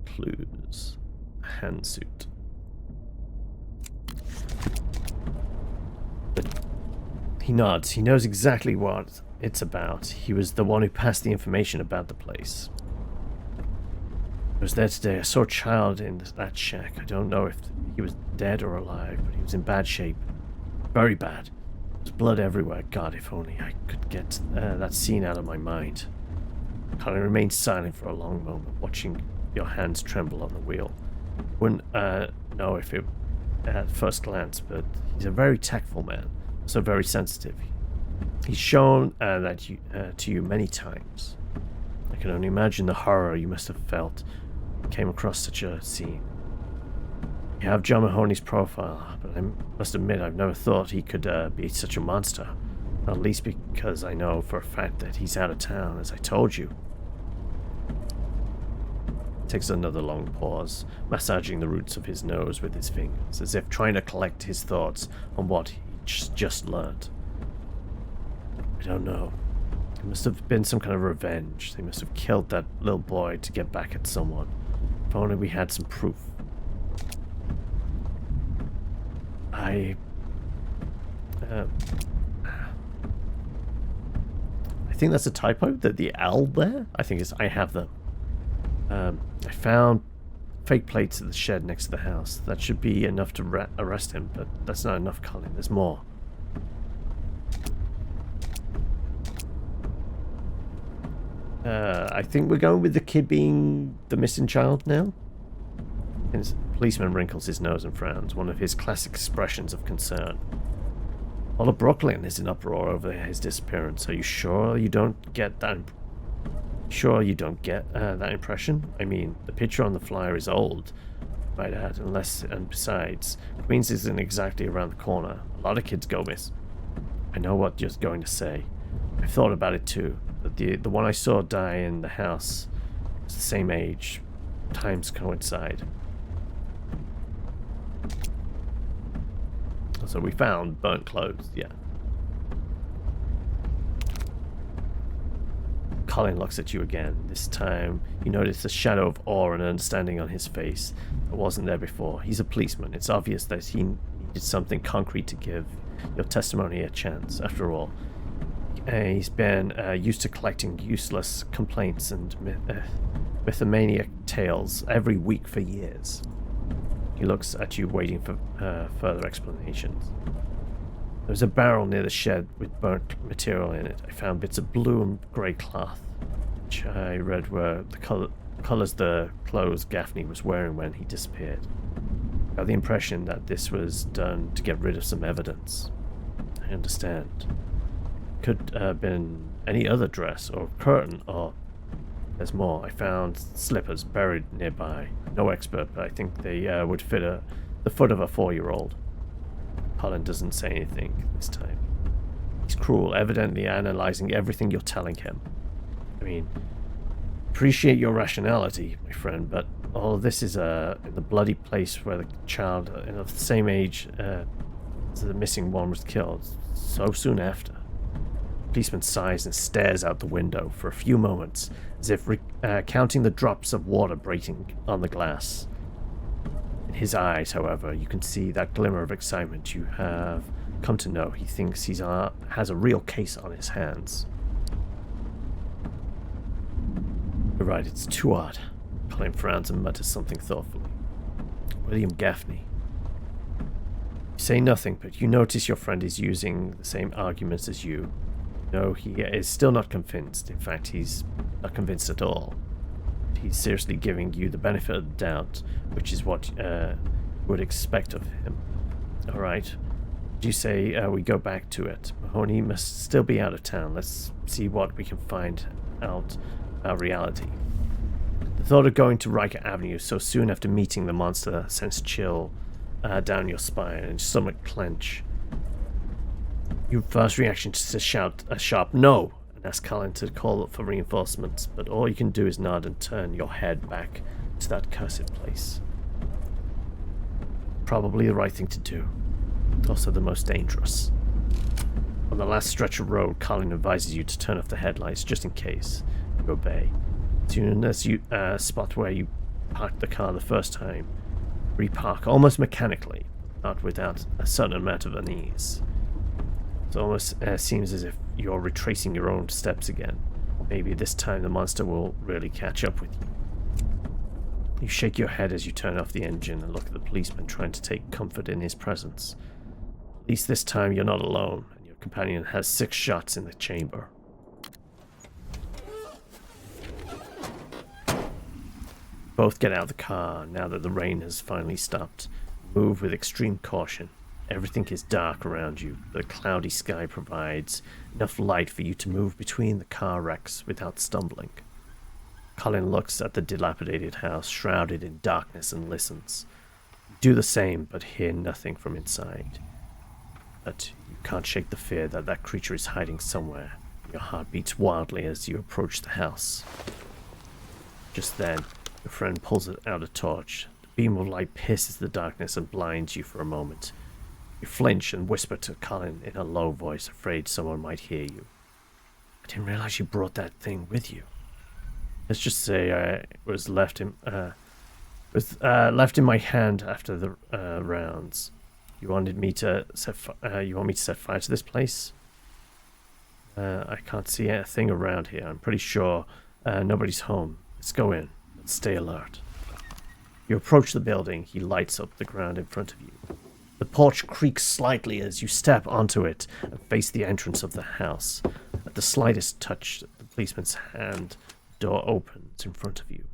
Clues. Hand suit. But he nods. He knows exactly what it's about. He was the one who passed the information about the place. I was there today. I saw a child in that shack. I don't know if he was dead or alive, but he was in bad shape. Very bad. There's blood everywhere. God, if only I could get that scene out of my mind. Colin remained silent for a long moment, watching your hands tremble on the wheel. Wouldn't know if it at first glance, but he's a very tactful man, also very sensitive. He's shown that to you many times. I can only imagine the horror you must have felt when you came across such a scene. You have John Mahoney's profile, but I must admit I've never thought he could be such a monster. Not at least because I know for a fact that he's out of town, as I told you. Takes another long pause, massaging the roots of his nose with his fingers, as if trying to collect his thoughts on what he just learned. I don't know. It must have been some kind of revenge. They must have killed that little boy to get back at someone. If only we had some proof. I think that's a typo. The L there? I think it's... I have them. I found fake plates at the shed next to the house. That should be enough to arrest him, but that's not enough, Colin. There's more. I think we're going with the kid being the missing child now. His policeman wrinkles his nose and frowns, one of his classic expressions of concern. All of Brooklyn is in uproar over his disappearance. Are you sure you don't get that? That impression? I mean, the picture on the flyer is old, might add, and besides, Queens isn't exactly around the corner. A lot of kids go miss. I know what you're going to say. I've thought about it too. But the one I saw die in the house was the same age. Times coincide. So we found burnt clothes, yeah. Colin looks at you again. This time, you notice a shadow of awe and understanding on his face that wasn't there before. He's a policeman. It's obvious that he needed something concrete to give your testimony a chance. After all, he's been used to collecting useless complaints and mythomaniac tales every week for years. He looks at you, waiting for further explanations. There was a barrel near the shed with burnt material in it. I found bits of blue and grey cloth, which I read were the colours the clothes Gaffney was wearing when he disappeared. I got the impression that this was done to get rid of some evidence. I understand. Could have been any other dress or curtain, or there's more. I found slippers buried nearby. No expert, but I think they would fit the foot of a 4-year-old. Colin doesn't say anything this time. He's cruel, evidently analyzing everything you're telling him. I mean, appreciate your rationality, my friend, but all of this is in the bloody place where the child of the same age as the missing one was killed so soon after. The policeman sighs and stares out the window for a few moments, as if counting the drops of water breaking on the glass. In his eyes, however, you can see that glimmer of excitement you have come to know. He thinks he has a real case on his hands. You're right, it's too odd. Colin frowns and mutters something thoughtfully. William Gaffney. You say nothing, but you notice your friend is using the same arguments as you. No, he is still not convinced. In fact, he's not convinced at all. He's seriously giving you the benefit of the doubt, which is what you would expect of him. All right. Do you say we go back to it? Mahoney must still be out of town. Let's see what we can find out about reality. The thought of going to Riker Avenue so soon after meeting the monster sends chill down your spine and your stomach clench. Your first reaction is to shout a sharp no and ask Colin to call up for reinforcements, but all you can do is nod and turn your head back to that cursed place. Probably the right thing to do. Also the most dangerous. On the last stretch of road, Colin advises you to turn off the headlights just in case. You obey. As soon as you spot where you parked the car the first time, repark almost mechanically, not without a certain amount of unease. It almost seems as if you're retracing your own steps again. Maybe this time the monster will really catch up with you. You shake your head as you turn off the engine and look at the policeman, trying to take comfort in his presence. At least this time you're not alone, and your companion has 6 shots in the chamber. Both get out of the car now that the rain has finally stopped. Move with extreme caution. Everything is dark around you, but a cloudy sky provides enough light for you to move between the car wrecks without stumbling. Colin looks at the dilapidated house, shrouded in darkness, and listens. You do the same, but hear nothing from inside. But you can't shake the fear that that creature is hiding somewhere. Your heart beats wildly as you approach the house. Just then, your friend pulls out a torch. The beam of light pierces the darkness and blinds you for a moment. You flinch and whisper to Colin in a low voice, afraid someone might hear you. I didn't realize you brought that thing with you. Let's just say it was left in my hand after the rounds. You wanted me to set fire to this place? I can't see a thing around here. I'm pretty sure nobody's home. Let's go in. Let's stay alert. You approach the building. He lights up the ground in front of you. The porch creaks slightly as you step onto it and face the entrance of the house. At the slightest touch, the policeman's hand door opens in front of you.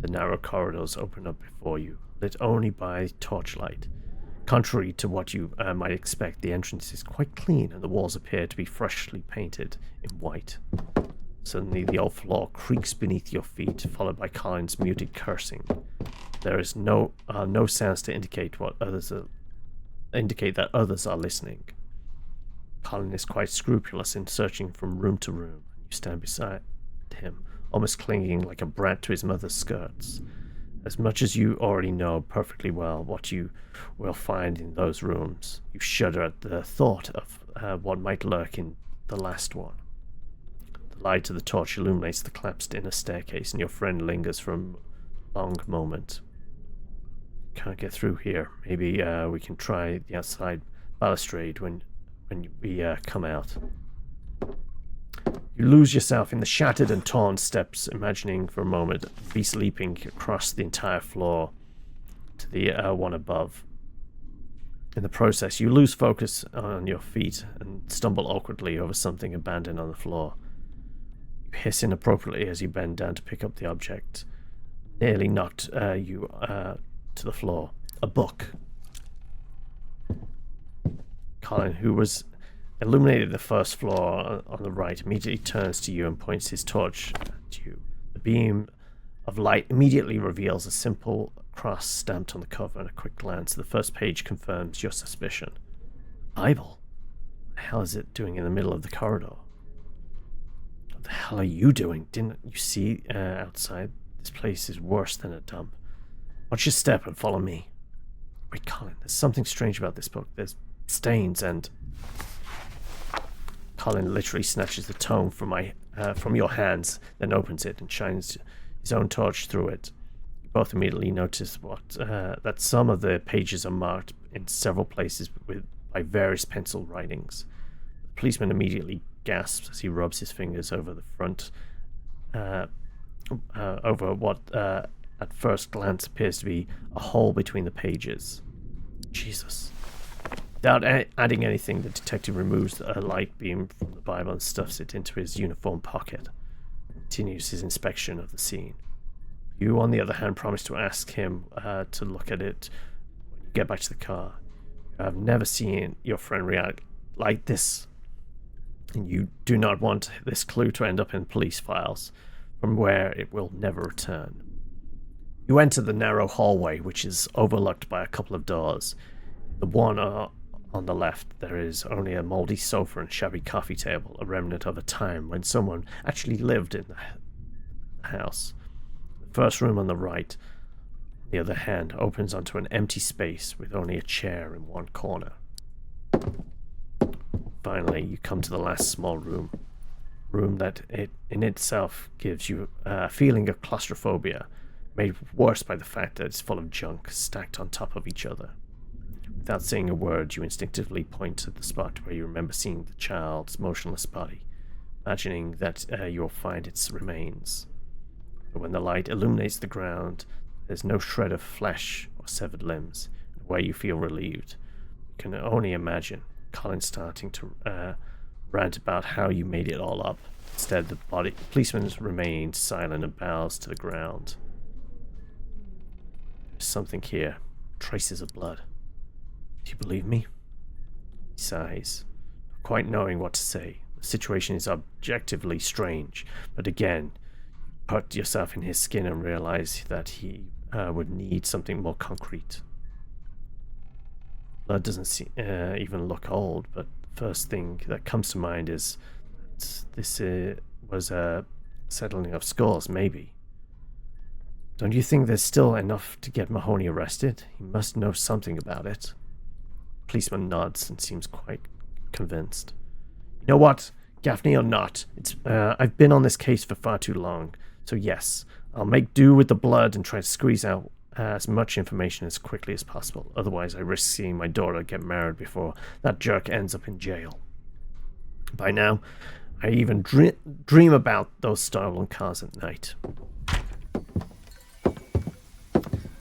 The narrow corridors open up before you, lit only by torchlight. Contrary to what you might expect, the entrance is quite clean and the walls appear to be freshly painted in white. Suddenly, the old floor creaks beneath your feet, followed by Colin's muted cursing. There is no sounds to indicate that others are listening. Colin is quite scrupulous in searching from room to room. You stand beside him, almost clinging like a brat to his mother's skirts. As much as you already know perfectly well what you will find in those rooms, you shudder at the thought of what might lurk in the last one. The light of the torch illuminates the collapsed inner staircase, and your friend lingers for a long moment. Can't get through here. Maybe we can try the outside balustrade when we come out. You lose yourself in the shattered and torn steps, imagining for a moment a beast leaping across the entire floor to the one above. In the process, you lose focus on your feet and stumble awkwardly over something abandoned on the floor. You hiss inappropriately as you bend down to pick up the object. Nearly knocked you to the floor. A book. Colin, who was illuminated the first floor on the right, immediately turns to you and points his torch at you. The beam of light immediately reveals a simple cross stamped on the cover, and a quick glance at the first page confirms your suspicion. Bible? What the hell is it doing in the middle of the corridor? What the hell are you doing? Didn't you see outside? This place is worse than a dump. Watch your step and follow me. Wait, Colin, there's something strange about this book. There's stains and... Colin literally snatches the tome from your hands, then opens it and shines his own torch through it. You both immediately notice that some of the pages are marked in several places by various pencil writings. The policeman immediately gasps as he rubs his fingers over the front, over what at first glance appears to be a hole between the pages. Jesus. Without adding anything, the detective removes a light beam from the Bible and stuffs it into his uniform pocket. Continues his inspection of the scene. You, on the other hand, promise to ask him to look at it when you get back to the car. I've never seen your friend react like this, and you do not want this clue to end up in police files, from where it will never return. You enter the narrow hallway, which is overlooked by a couple of doors. The one on the left, there is only a mouldy sofa and shabby coffee table, a remnant of a time when someone actually lived in the house. The first room on the right, on the other hand, opens onto an empty space with only a chair in one corner. Finally, you come to the last small room that in itself gives you a feeling of claustrophobia, made worse by the fact that it's full of junk stacked on top of each other. Without saying a word, you instinctively point to the spot where you remember seeing the child's motionless body, imagining that you'll find its remains. But when the light illuminates the ground, there's no shred of flesh or severed limbs. In a way, you feel relieved. You can only imagine Colin starting to rant about how you made it all up. Instead, the policeman remained silent and bows to the ground. There's something here. Traces of blood. Do you believe me? He sighs, not quite knowing what to say. The situation is objectively strange, but again, you put yourself in his skin and realize that he would need something more concrete. Blood doesn't even look old, but the first thing that comes to mind is that this was a settling of scores, maybe. Don't you think there's still enough to get Mahoney arrested? He must know something about it. The policeman nods and seems quite convinced. You know what? Gaffney or not, I've been on this case for far too long. So yes, I'll make do with the blood and try to squeeze out as much information as quickly as possible. Otherwise, I risk seeing my daughter get married before that jerk ends up in jail. By now, I even dream about those stolen cars at night.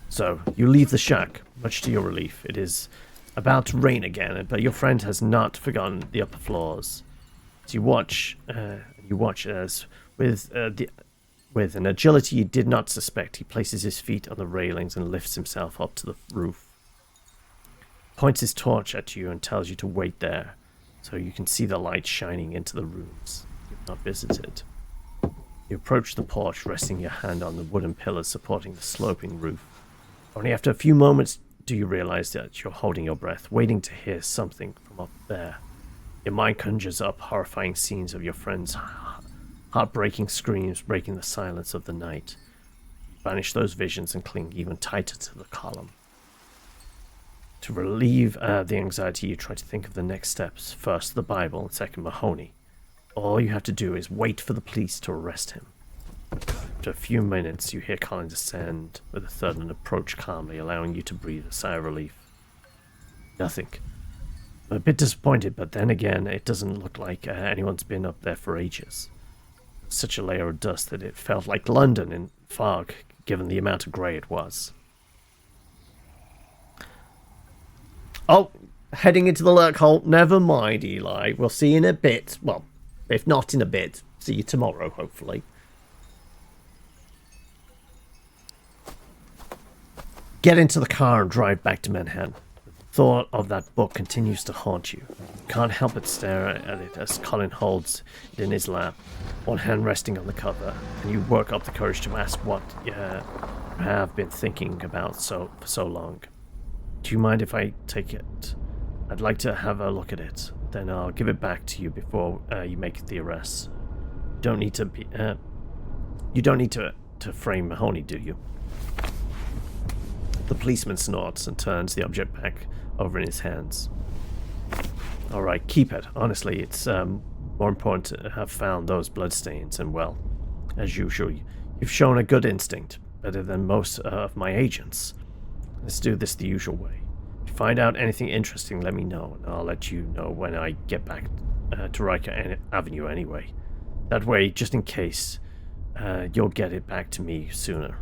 So, you leave the shack, much to your relief. It is about to rain again, but your friend has not forgotten the upper floors. As you watch as With an agility you did not suspect, he places his feet on the railings and lifts himself up to the roof. Points his torch at you and tells you to wait there, so you can see the light shining into the rooms you've not visited. You approach the porch, resting your hand on the wooden pillars supporting the sloping roof. Only after a few moments do you realize that you're holding your breath, waiting to hear something from up there. Your mind conjures up horrifying scenes of your friends' heartbreaking screams breaking the silence of the night. Banish those visions and cling even tighter to the column. To relieve the anxiety, you try to think of the next steps. First, the Bible, and second, Mahoney. All you have to do is wait for the police to arrest him. After a few minutes, you hear Colin descend with a thud and approach calmly, allowing you to breathe a sigh of relief. Nothing. I'm a bit disappointed, but then again, it doesn't look like anyone's been up there for ages. Such a layer of dust that it felt like London in fog, given the amount of grey it was. Oh, heading into the lurk hole. Never mind, Eli. We'll see you in a bit. Well, if not in a bit, see you tomorrow, hopefully. Get into the car and drive back to Manhattan. The thought of that book continues to haunt you. You can't help but stare at it as Colin holds it in his lap, one hand resting on the cover, and you work up the courage to ask what you have been thinking about for so long. Do you mind if I take it? I'd like to have a look at it. Then I'll give it back to you before you make the arrest. You don't need to frame Mahoney, do you? The policeman snorts and turns the object back over in his hands. All right, keep it. Honestly, it's more important to have found those bloodstains, and well, as usual, you've shown a good instinct, better than most of my agents. Let's do this the usual way. If you find out anything interesting, let me know, and I'll let you know when I get back to Riker Avenue anyway. That way, just in case, you'll get it back to me sooner.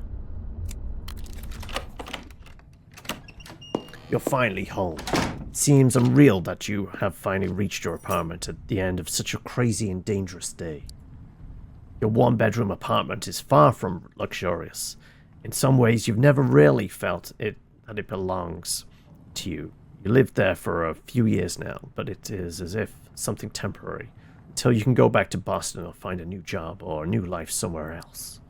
You're finally home. It seems unreal that you have finally reached your apartment at the end of such a crazy and dangerous day. Your one-bedroom apartment is far from luxurious. In some ways, you've never really felt that it belongs to you. You lived there for a few years now, but it is as if something temporary, until you can go back to Boston or find a new job or a new life somewhere else.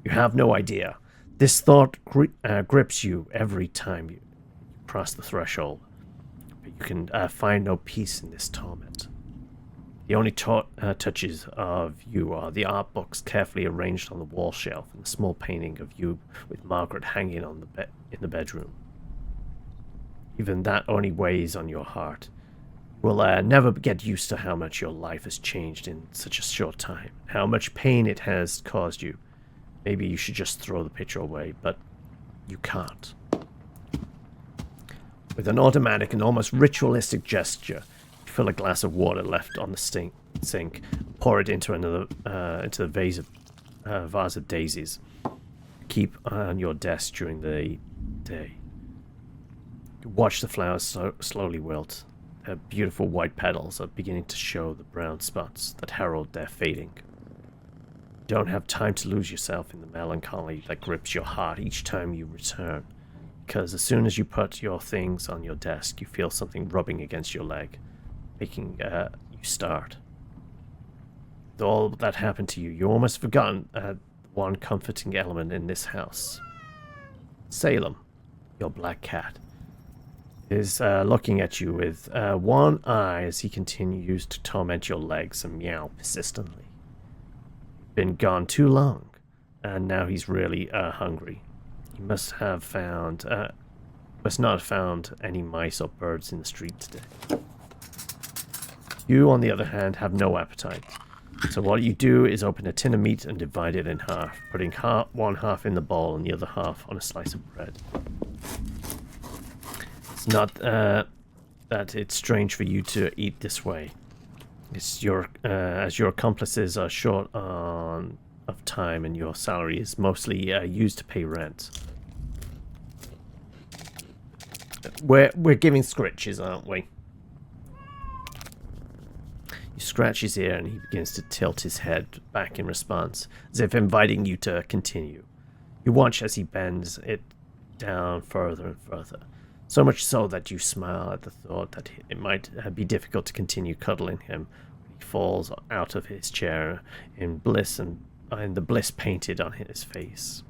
You have no idea. This thought grips you every time you cross the threshold, but you can find no peace in this torment. The only touches of you are the art books carefully arranged on the wall shelf and the small painting of you with Margaret hanging on in the bedroom. Even that only weighs on your heart. You will never get used to how much your life has changed in such a short time, how much pain it has caused you. Maybe you should just throw the picture away, but you can't. With an automatic and almost ritualistic gesture, you fill a glass of water left on the sink, and pour it into the vase of daisies. Keep on your desk during the day. You watch the flowers slowly wilt. Their beautiful white petals are beginning to show the brown spots that herald their fading. You don't have time to lose yourself in the melancholy that grips your heart each time you return, because as soon as you put your things on your desk, you feel something rubbing against your leg, making you start. With all that happened to you, you almost forgotten one comforting element in this house. Salem, your black cat, is looking at you with one eye as he continues to torment your legs and meow persistently. You've been gone too long, and now he's really hungry. He must not have found any mice or birds in the street today. You, on the other hand, have no appetite. So what you do is open a tin of meat and divide it in half, putting one half in the bowl and the other half on a slice of bread. It's not that it's strange for you to eat this way. It's as your accomplices are short of time and your salary is mostly used to pay rent. We're giving scritches, aren't we? You You scratch his ear and he begins to tilt his head back in response, as if inviting you to continue. You watch as he bends it down further and further, so much so that you smile at the thought that it might be difficult to continue cuddling him when he falls out of his chair in bliss and the bliss painted on his face.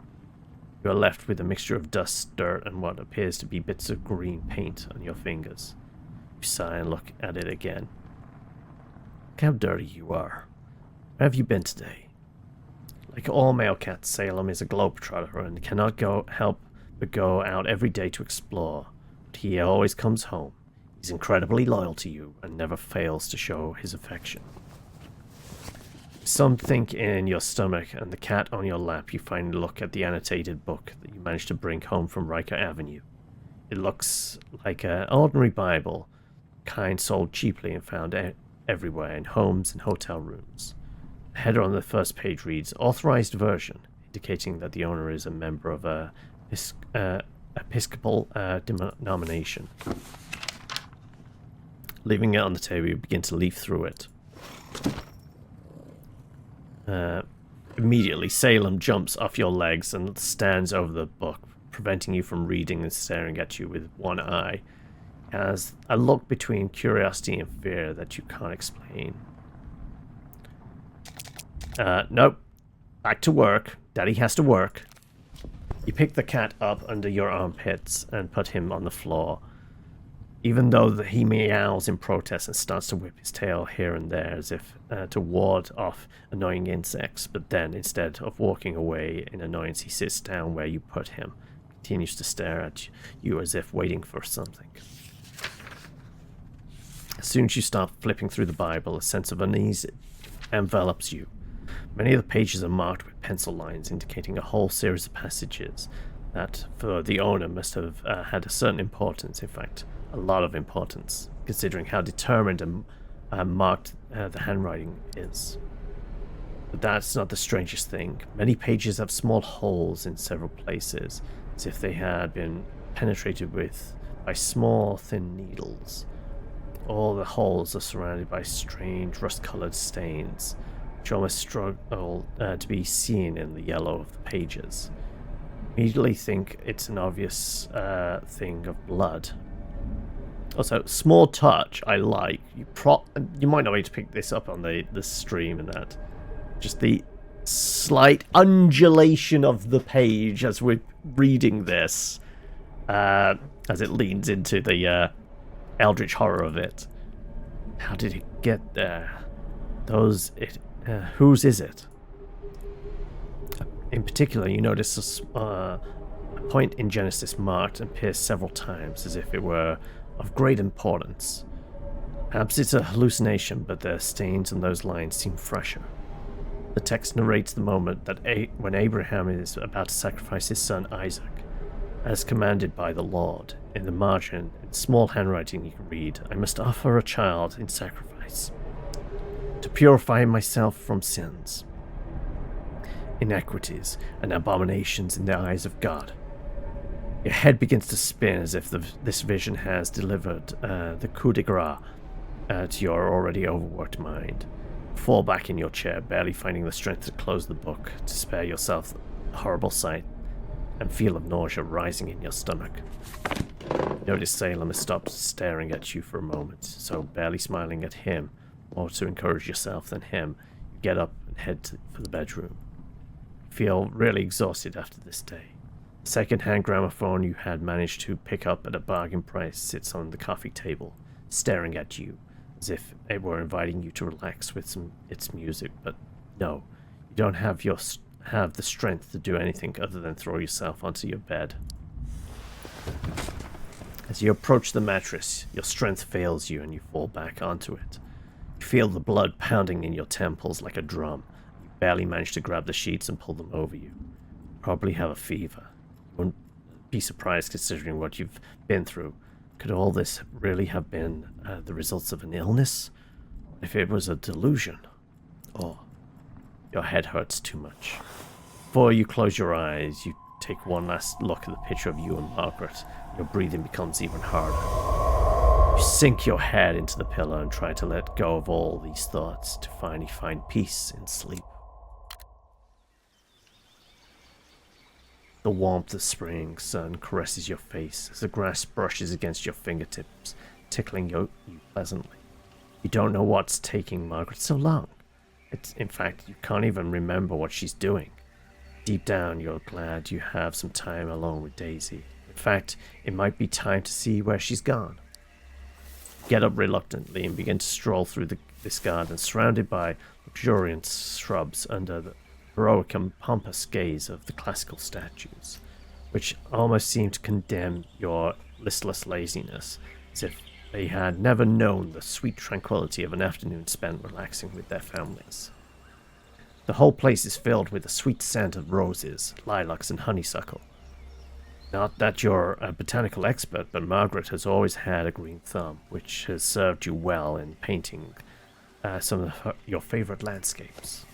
You are left with a mixture of dust, dirt, and what appears to be bits of green paint on your fingers. You sigh and look at it again. Look how dirty you are. Where have you been today? Like all male cats, Salem is a globetrotter and cannot help but go out every day to explore. But he always comes home. He's incredibly loyal to you and never fails to show his affection. Something in your stomach and the cat on your lap, you finally look at the annotated book that you managed to bring home from Riker Avenue. It looks like an ordinary Bible, kind sold cheaply and found everywhere in homes and hotel rooms. The header on the first page reads, Authorized Version, indicating that the owner is a member of a Episcopal denomination. Leaving it on the table, you begin to leaf through it. Immediately, Salem jumps off your legs and stands over the book, preventing you from reading and staring at you with one eye. He has a look between curiosity and fear that you can't explain. Nope. Back to work. Daddy has to work. You pick the cat up under your armpits and put him on the floor. Even though he meows in protest and starts to whip his tail here and there as if to ward off annoying insects, but then instead of walking away in annoyance, he sits down where you put him, continues to stare at you as if waiting for something. As soon as you start flipping through the Bible, a sense of unease envelops you. Many of the pages are marked with pencil lines indicating a whole series of passages that, for the owner, must have had a certain importance, in fact, a lot of importance, considering how determined and marked the handwriting is. But that's not the strangest thing. Many pages have small holes in several places, as if they had been penetrated by small, thin needles. All the holes are surrounded by strange, rust-colored stains, which almost struggle to be seen in the yellow of the pages. Immediately think it's an obvious thing of blood. Also, small touch, I like. You might not need to pick this up on the stream and that. Just the slight undulation of the page as we're reading this, as it leans into the eldritch horror of it. How did it get there? Whose is it? In particular, you notice a point in Genesis marked and pierced several times as if it were of great importance. Perhaps it's a hallucination, but the stains on those lines seem fresher. The text narrates the moment that when Abraham is about to sacrifice his son Isaac, as commanded by the Lord. In the margin, in small handwriting, you can read, I must offer a child in sacrifice to purify myself from sins, iniquities, and abominations in the eyes of God. Your head begins to spin as if this vision has delivered the coup de grace to your already overworked mind. Fall back in your chair, barely finding the strength to close the book, to spare yourself the horrible sight and feel of nausea rising in your stomach. Notice Salem has stopped staring at you for a moment, so barely smiling at him, more to encourage yourself than him, you get up and head for the bedroom. You feel really exhausted after this day. The second-hand gramophone you had managed to pick up at a bargain price sits on the coffee table, staring at you, as if it were inviting you to relax with its music, but no, you don't have the strength to do anything other than throw yourself onto your bed. As you approach the mattress, your strength fails you and you fall back onto it. You feel the blood pounding in your temples like a drum. You barely manage to grab the sheets and pull them over you. You probably have a fever. You wouldn't be surprised considering what you've been through. Could all this really have been the results of an illness? What if it was a delusion? Oh, your head hurts too much. Before you close your eyes, you take one last look at the picture of you and Margaret. Your breathing becomes even harder. You sink your head into the pillow and try to let go of all these thoughts to finally find peace in sleep. The warmth of spring sun caresses your face as the grass brushes against your fingertips, tickling you pleasantly. You don't know what's taking Margaret so long. In fact, you can't even remember what she's doing. Deep down, you're glad you have some time alone with Daisy. In fact, it might be time to see where she's gone. Get up reluctantly and begin to stroll through this garden, surrounded by luxuriant shrubs under the heroic and pompous gaze of the classical statues, which almost seem to condemn your listless laziness, as if they had never known the sweet tranquility of an afternoon spent relaxing with their families. The whole place is filled with the sweet scent of roses, lilacs, and honeysuckle. Not that you're a botanical expert, but Margaret has always had a green thumb, which has served you well in painting some of your favorite landscapes.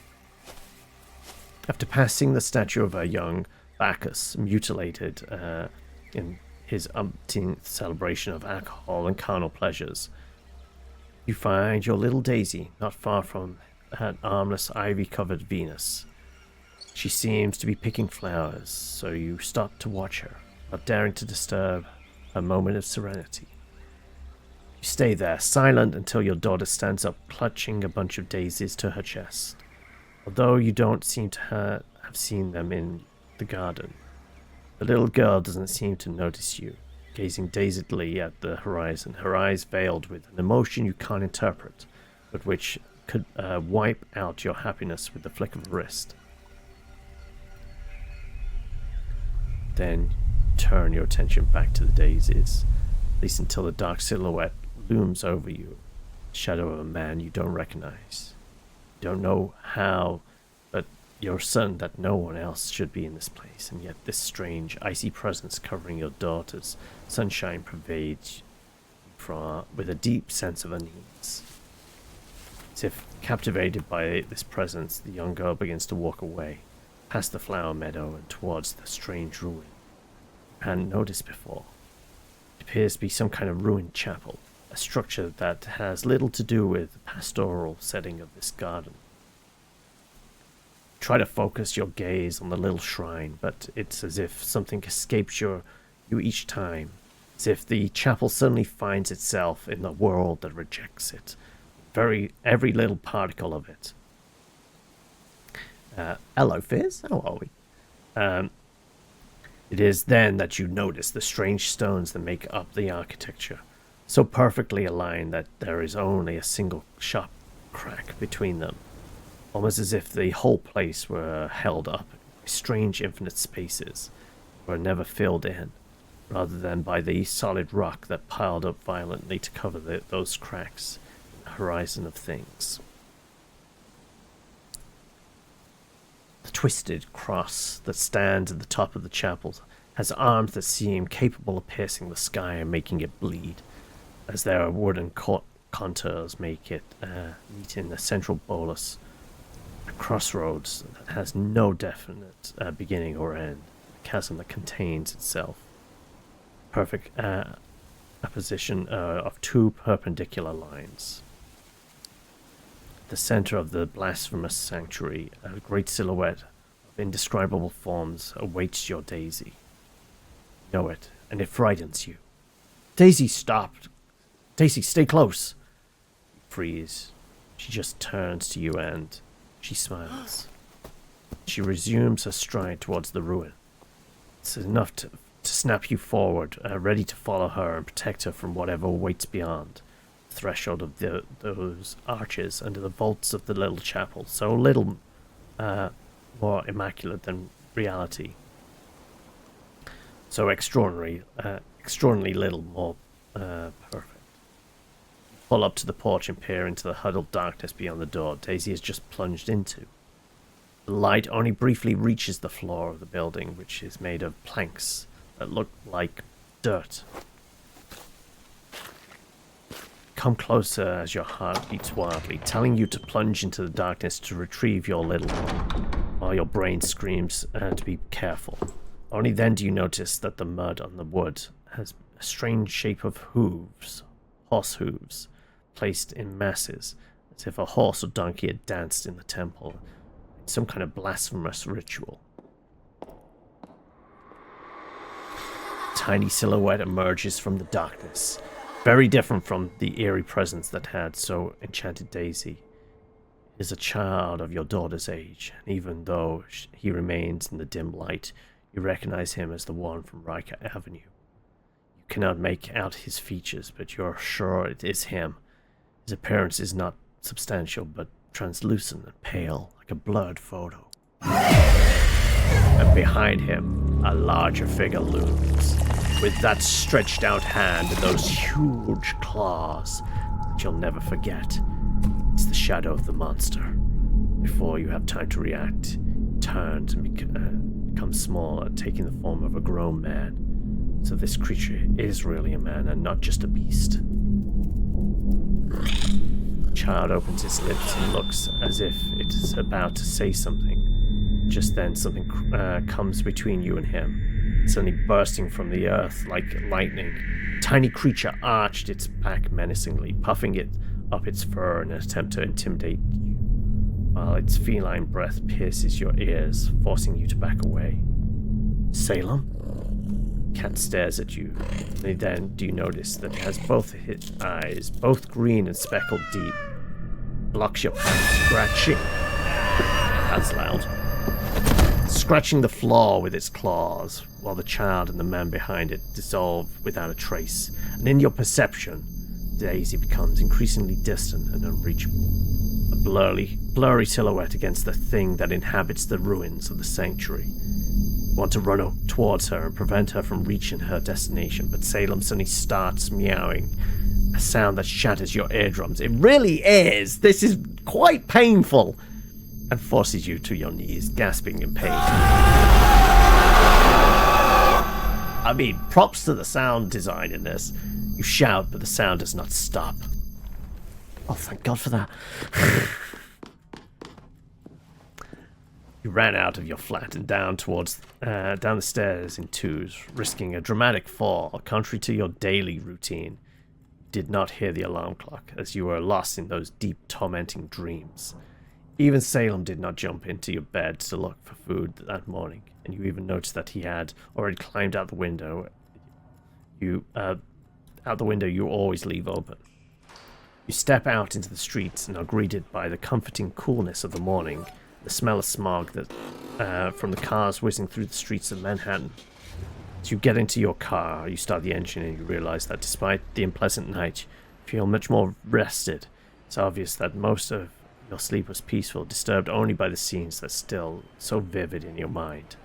After passing the statue of a young Bacchus, mutilated in his umpteenth celebration of alcohol and carnal pleasures, you find your little Daisy not far from that armless, ivy-covered Venus. She seems to be picking flowers, so you stop to watch her, not daring to disturb her moment of serenity. You stay there, silent, until your daughter stands up, clutching a bunch of daisies to her chest. Although you don't seem to have seen them in the garden, the little girl doesn't seem to notice you, gazing dazedly at the horizon, her eyes veiled with an emotion you can't interpret, but which could wipe out your happiness with the flick of a wrist. Then turn your attention back to the daisies, at least until the dark silhouette looms over you, the shadow of a man you don't recognize. You don't know how, but you're certain that no one else should be in this place, and yet this strange, icy presence covering your daughter's sunshine pervades you with a deep sense of unease. As if captivated by this presence, the young girl begins to walk away, past the flower meadow and towards the strange ruin you hadn't noticed before. It appears to be some kind of ruined chapel, a structure that has little to do with the pastoral setting of this garden. Try to focus your gaze on the little shrine, but it's as if something escapes you each time, as if the chapel suddenly finds itself in the world that rejects it, every little particle of it. Hello, Fizz. How are we? It is then that you notice the strange stones that make up the architecture, so perfectly aligned that there is only a single sharp crack between them, almost as if the whole place were held up by strange infinite spaces, were never filled in, rather than by the solid rock that piled up violently to cover those cracks in the horizon of things. The twisted cross that stands at the top of the chapel has arms that seem capable of piercing the sky and making it bleed, as their wooden contours make it meet in the central bolus, a crossroads that has no definite beginning or end, a chasm that contains itself. Perfect apposition of two perpendicular lines. The center of the blasphemous sanctuary, a great silhouette of indescribable forms awaits your Daisy. You know it, and it frightens you. Daisy, stop! Daisy, stay close! You freeze. She just turns to you and she smiles. She resumes her stride towards the ruin. It's enough to snap you forward, ready to follow her and protect her from whatever waits beyond the threshold of those arches under the vaults of the little chapel, so little more immaculate than reality. So extraordinarily little more perfect. Pull up to the porch and peer into the huddled darkness beyond the door Daisy has just plunged into. The light only briefly reaches the floor of the building, which is made of planks that look like dirt. Come closer as your heart beats wildly, telling you to plunge into the darkness to retrieve your little one, while your brain screams to be careful. Only then do you notice that the mud on the wood has a strange shape of hooves, horse hooves placed in masses, as if a horse or donkey had danced in the temple in some kind of blasphemous ritual. A tiny silhouette emerges from the darkness, very different from the eerie presence that had so enchanted Daisy. He is a child of your daughter's age, and even though he remains in the dim light, you recognize him as the one from Riker Avenue. You cannot make out his features, but you're sure it is him. His appearance is not substantial, but translucent and pale, like a blurred photo. And behind him, a larger figure looms, with that stretched out hand and those huge claws that you'll never forget. It's the shadow of the monster. Before you have time to react, it turns and becomes smaller, taking the form of a grown man. So this creature is really a man and not just a beast. The child opens its lips and looks as if it is about to say something. Just then something comes between you and him, suddenly bursting from the earth like lightning. The tiny creature arched its back menacingly, puffing it up its fur in an attempt to intimidate you, while its feline breath pierces your ears, forcing you to back away. Salem? Cat stares at you, and then do you notice that it has both its eyes, both green and speckled deep, blocks your path, scratching. That's loud. Scratching the floor with its claws, while the child and the man behind it dissolve without a trace, and in your perception, Daisy becomes increasingly distant and unreachable. A blurry silhouette against the thing that inhabits the ruins of the sanctuary. You want to run towards her and prevent her from reaching her destination, but Salem suddenly starts meowing, a sound that shatters your eardrums. It really is! This is quite painful! And forces you to your knees, gasping in pain. I mean, props to the sound design in this. You shout, but the sound does not stop. Oh, thank God for that. You ran out of your flat and down the stairs in twos, risking a dramatic fall, contrary to your daily routine. You did not hear the alarm clock, as you were lost in those deep, tormenting dreams. Even Salem did not jump into your bed to look for food that morning, and you even noticed that he had already climbed out the window. Out the window you always leave open. You step out into the streets and are greeted by the comforting coolness of the morning, the smell of smog that from the cars whizzing through the streets of Manhattan. As you get into your car, you start the engine and you realize that despite the unpleasant night, you feel much more rested. It's obvious that most of your sleep was peaceful, disturbed only by the scenes that still so vivid in your mind.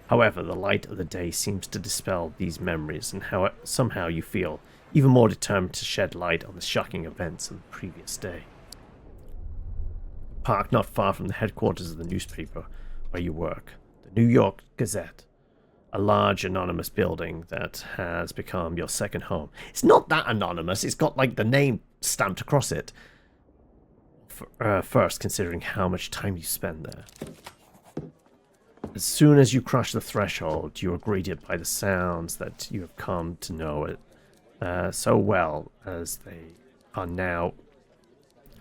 However, the light of the day seems to dispel these memories, and somehow you feel even more determined to shed light on the shocking events of the previous day. Parked not far from the headquarters of the newspaper where you work, the New York Gazette, a large anonymous building that has become your second home. It's not that anonymous, it's got like the name stamped across it. First, considering how much time you spend there. As soon as you cross the threshold, you are greeted by the sounds that you have come to know it so well, as they are now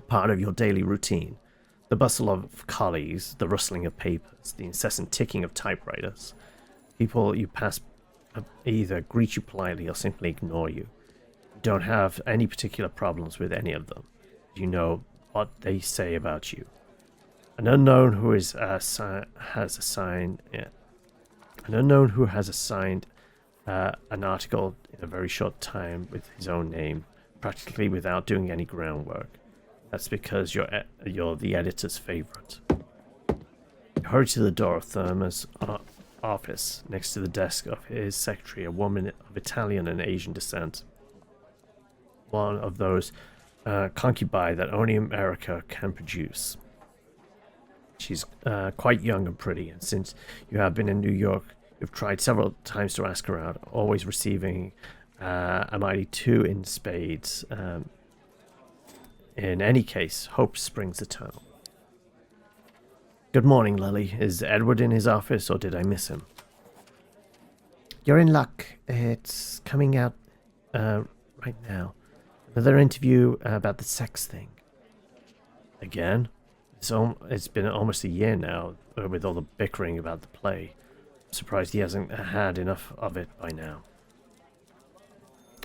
part of your daily routine. The bustle of collies, the rustling of papers, the incessant ticking of typewriters. People you pass either greet you politely or simply ignore you. You don't have any particular problems with any of them. You know what they say about you. An unknown who has assigned an article in a very short time with his own name, practically without doing any groundwork. That's because you're the editor's favorite. You hurry to the door of Thurman's office. Next to the desk of his secretary, a woman of Italian and Asian descent. One of those concubine that only America can produce. She's quite young and pretty, and since you have been in New York, you've tried several times to ask her out, always receiving a mighty 2 in spades. In any case, hope springs eternal. Good morning, Lily. Is Edward in his office, or did I miss him? You're in luck. It's coming out right now. Another interview about the sex thing. Again? It's been almost a year now with all the bickering about the play. I'm surprised he hasn't had enough of it by now.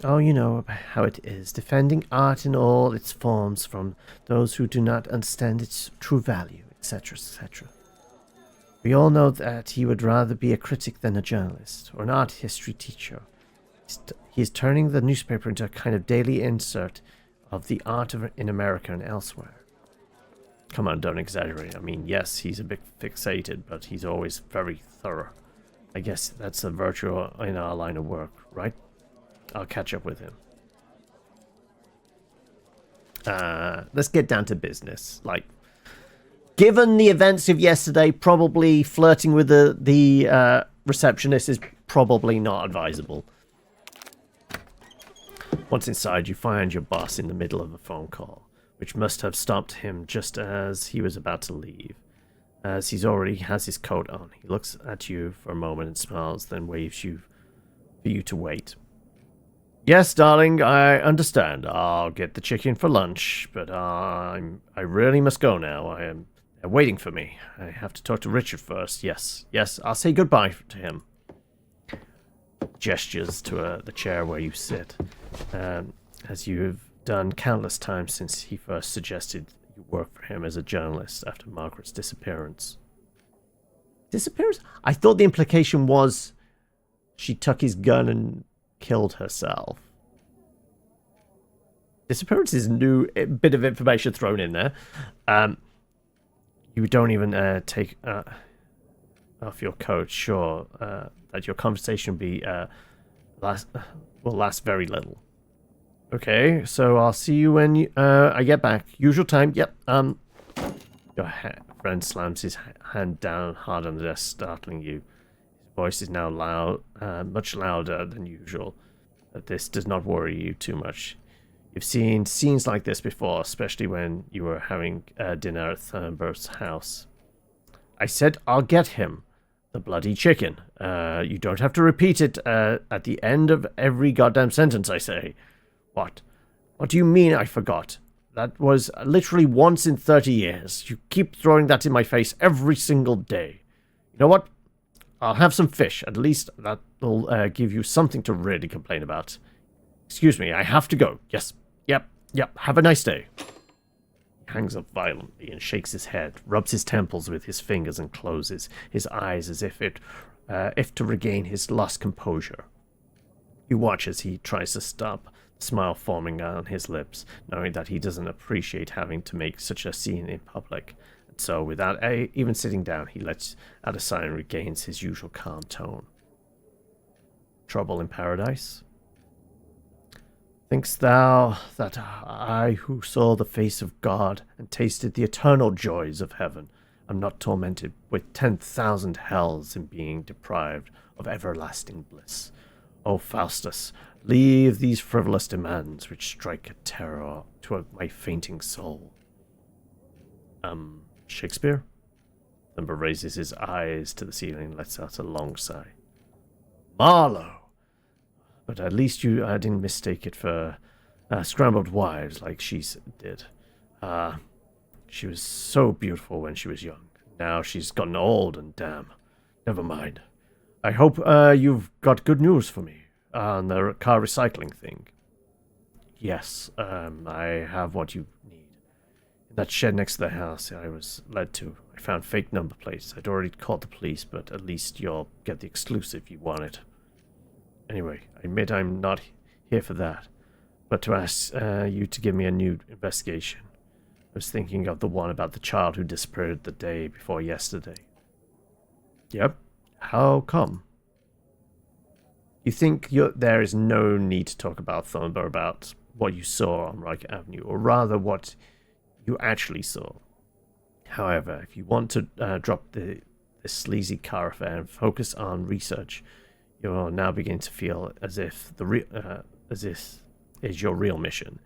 Oh, you know how it is, defending art in all its forms from those who do not understand its true value, etc., etc. We all know that he would rather be a critic than a journalist, or an art history teacher. He is turning the newspaper into a kind of daily insert of the art in America and elsewhere. Come on, don't exaggerate. I mean, yes, he's a bit fixated, but he's always very thorough. I guess that's a virtue in our line of work, right? I'll catch up with him. Let's get down to business. Like, given the events of yesterday, probably flirting with the receptionist is probably not advisable. Once inside, you find your boss in the middle of a phone call, which must have stopped him just as he was about to leave. As he already has his coat on, he looks at you for a moment and smiles, then waves you for you to wait. Yes, darling, I understand. I'll get the chicken for lunch, but I really must go now. They're waiting for me. I have to talk to Richard first. Yes, I'll say goodbye to him. Gestures to the chair where you sit, as you've done countless times since he first suggested you work for him as a journalist after Margaret's disappearance. Disappearance? I thought the implication was she took his gun and killed herself. Disappearance is a new bit of information thrown in there. You don't even take off your coat, sure that your conversation will last very little. Okay, so I'll see you when I get back. Usual time. Yep. Your friend slams his hand down hard on the desk, startling you. His voice is now loud, much louder than usual. But this does not worry you too much. You've seen scenes like this before, especially when you were having dinner at Thornberg's house. I said I'll get him. The bloody chicken. You don't have to repeat it at the end of every goddamn sentence, I say. What? What do you mean I forgot? That was literally once in 30 years. You keep throwing that in my face every single day. You know what? I'll have some fish. At least that'll give you something to really complain about. Excuse me, I have to go. Yes. Yep. Have a nice day. He hangs up violently and shakes his head, rubs his temples with his fingers and closes his eyes as if to regain his lost composure. You watch as he tries to stop, the smile forming on his lips, knowing that he doesn't appreciate having to make such a scene in public. And so, without even sitting down, he lets out a sigh and regains his usual calm tone. Trouble in paradise? Think'st thou that I, who saw the face of God and tasted the eternal joys of heaven, am not tormented with 10,000 hells in being deprived of everlasting bliss? O Faustus, leave these frivolous demands which strike a terror to my fainting soul. Shakespeare? Thumber raises his eyes to the ceiling and lets out a long sigh. Marlowe! But at least you didn't mistake it for scrambled wives like she did. She was so beautiful when she was young. Now she's gotten old and damn. Never mind. I hope you've got good news for me on the car recycling thing. Yes, I have what you need. In that shed next to the house I was led to, I found fake number plates. I'd already called the police, but at least you'll get the exclusive you wanted. Anyway, I admit I'm not here for that, but to ask you to give me a new investigation. I was thinking of the one about the child who disappeared the day before yesterday. Yep. How come? You think there is no need to talk about Thornberg, about what you saw on Riker Avenue, or rather what you actually saw. However, if you want to drop this sleazy car affair and focus on research, you're now beginning to feel as if this is your real mission.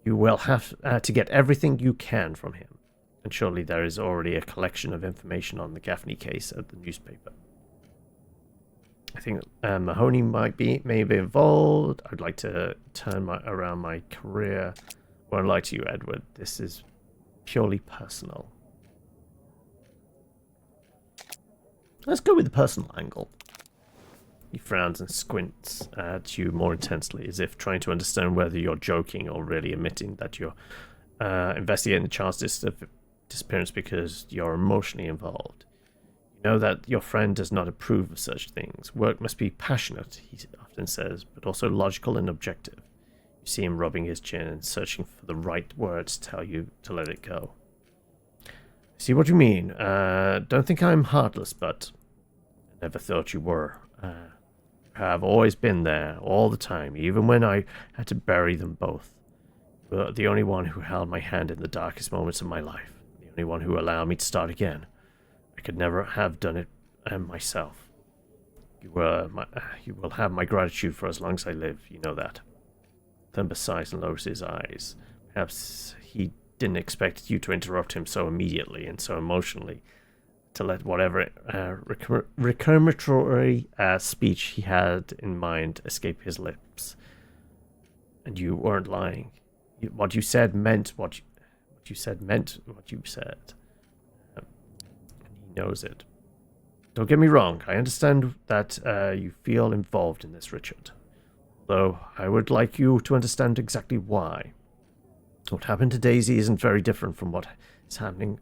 You will have to get everything you can from him, and surely there is already a collection of information on the Gaffney case at the newspaper. I think Mahoney may be involved. I'd like to turn around my career. I won't lie to you, Edward. This is purely personal. Let's go with the personal angle. He frowns and squints at you more intensely, as if trying to understand whether you're joking or really admitting that you're investigating the child's disappearance because you're emotionally involved. You know that your friend does not approve of such things. Work must be passionate, he often says, but also logical and objective. You see him rubbing his chin and searching for the right words to tell you to let it go. I see what you mean. Don't think I'm heartless, but I never thought you were. Have always been there all the time, even when I had to bury them both. You were the only one who held my hand in the darkest moments of my life, the only one who allowed me to start again. I could never have done it myself. You will have my gratitude for as long as I live, you know that. Thumber sighs and lowers his eyes. Perhaps he didn't expect you to interrupt him so immediately and so emotionally, to let whatever reclamatory speech he had in mind escape his lips. And you weren't lying. What you said meant what you said meant what you said. And he knows it. Don't get me wrong, I understand that you feel involved in this, Richard. Though I would like you to understand exactly why. What happened to Daisy isn't very different from what is happened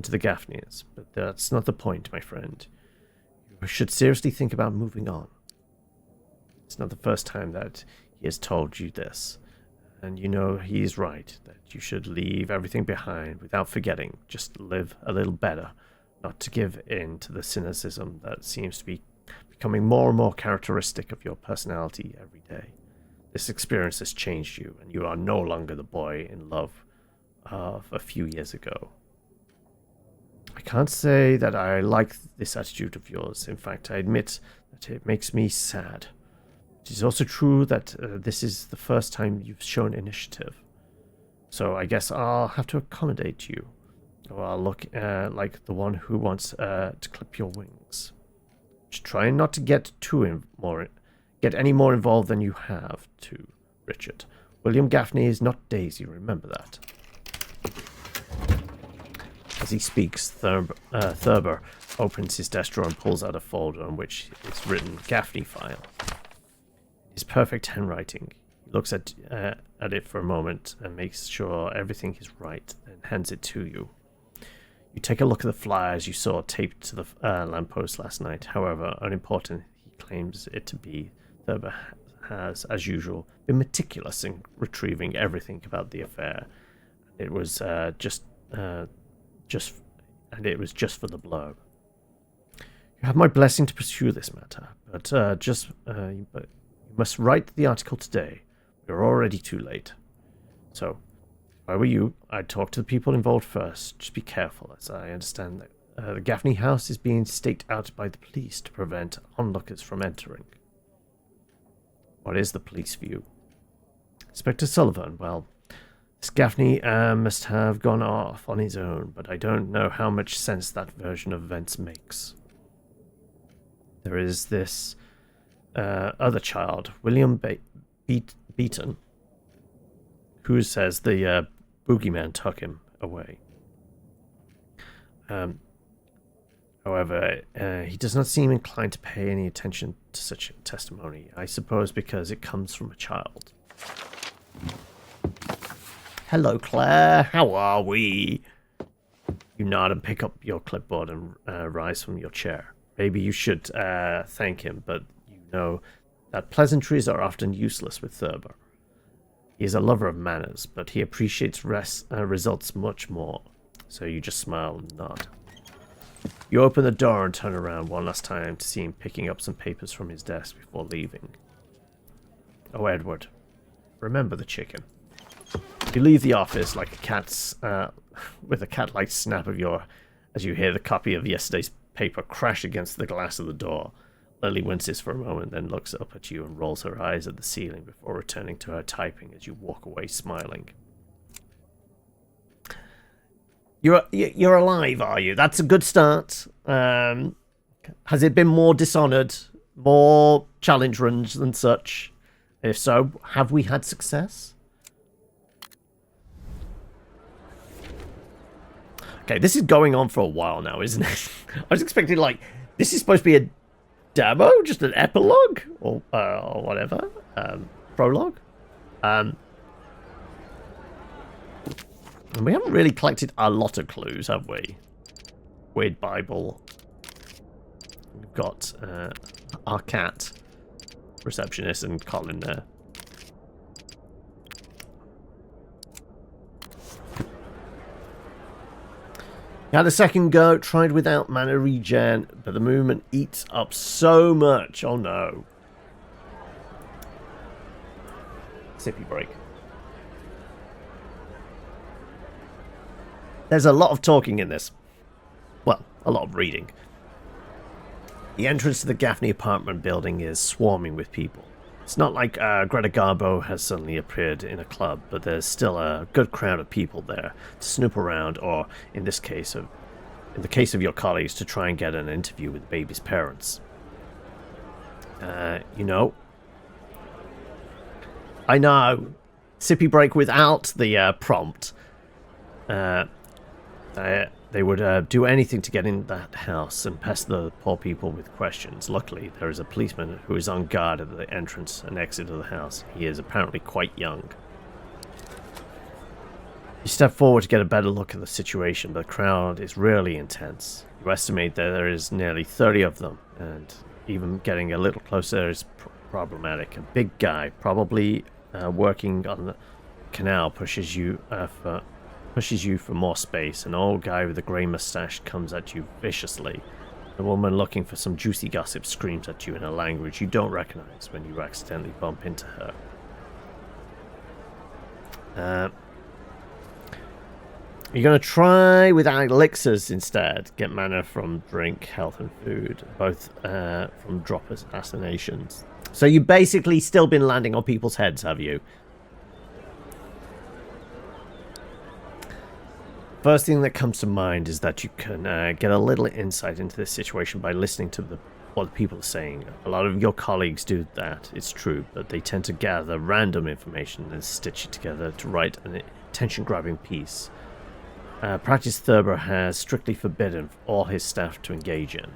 to the Gaffneys, but that's not the point, my friend. You should seriously think about moving on. It's not the first time that he has told you this, and you know he is right, that you should leave everything behind without forgetting, just live a little better, not to give in to the cynicism that seems to be becoming more and more characteristic of your personality every day. This experience has changed you, and you are no longer the boy in love of a few years ago. I can't say that I like this attitude of yours. In fact, I admit that it makes me sad. It is also true that this is the first time you've shown initiative. So I guess I'll have to accommodate you. Or I'll look like the one who wants to clip your wings. Just try not to get any more involved than you have to, Richard. William Gaffney is not Daisy, remember that. As he speaks, Thurber opens his desk drawer and pulls out a folder on which is written Gaffney file. His perfect handwriting. He looks at it for a moment and makes sure everything is right, then hands it to you. You take a look at the flyers you saw taped to the lamppost last night. However unimportant he claims it to be, Thurber has, as usual, been meticulous in retrieving everything about the affair. It was just for the blurb. You have my blessing to pursue this matter, but you must write the article today. We're already too late. So, if I were you, I'd talk to the people involved first. Just be careful, as I understand that the Gaffney house is being staked out by the police to prevent onlookers from entering. What is the police view? Inspector Sullivan, well, this Gaffney must have gone off on his own, but I don't know how much sense that version of events makes. There is this other child, William Beaton, who says the boogeyman took him away. However, he does not seem inclined to pay any attention to such testimony, I suppose because it comes from a child. Hello, Claire. How are we? You nod and pick up your clipboard and rise from your chair. Maybe you should thank him, but you know that pleasantries are often useless with Thurber. He is a lover of manners, but he appreciates results much more. So you just smile and nod. You open the door and turn around one last time to see him picking up some papers from his desk before leaving. Oh, Edward, remember the chicken. You leave the office like a cat's, with a cat-like snap of as you hear the copy of yesterday's paper crash against the glass of the door. Lily winces for a moment, then looks up at you and rolls her eyes at the ceiling before returning to her typing as you walk away smiling. You're alive, are you? That's a good start. Has it been more dishonored More challenge runs and such? If so, have we had success? Okay, this is going on for a while now, isn't it? I was expecting, like, this is supposed to be a demo, just an epilogue, or whatever, prologue. And we haven't really collected a lot of clues, have we? Weird Bible. We've got our cat, receptionist, and Colin there. Had a second go, tried without mana regen, but the movement eats up so much. Oh no. Sippy break. There's a lot of talking in this. Well, a lot of reading. The entrance to the Gaffney apartment building is swarming with people. It's not like Greta Garbo has suddenly appeared in a club, but there's still a good crowd of people there to snoop around, or in the case of your colleagues, to try and get an interview with the baby's parents. You know, I know, sippy break without the prompt. They would do anything to get in that house and pester the poor people with questions. Luckily, there is a policeman who is on guard at the entrance and exit of the house. He is apparently quite young. You step forward to get a better look at the situation, but the crowd is really intense. You estimate that there is nearly 30 of them, and even getting a little closer is problematic. A big guy, probably working on the canal, pushes you for more space. An old guy with a grey moustache comes at you viciously. A woman looking for some juicy gossip screams at you in a language you don't recognize when you accidentally bump into her. You're going to try without elixirs instead. Get mana from drink, health, and food, both from drop assassinations. So you've basically still been landing on people's heads, have you? First thing that comes to mind is that you can get a little insight into this situation by listening to what the people are saying. A lot of your colleagues do that, it's true, but they tend to gather random information and stitch it together to write an attention-grabbing piece. Practice Thurber has strictly forbidden all his staff to engage in.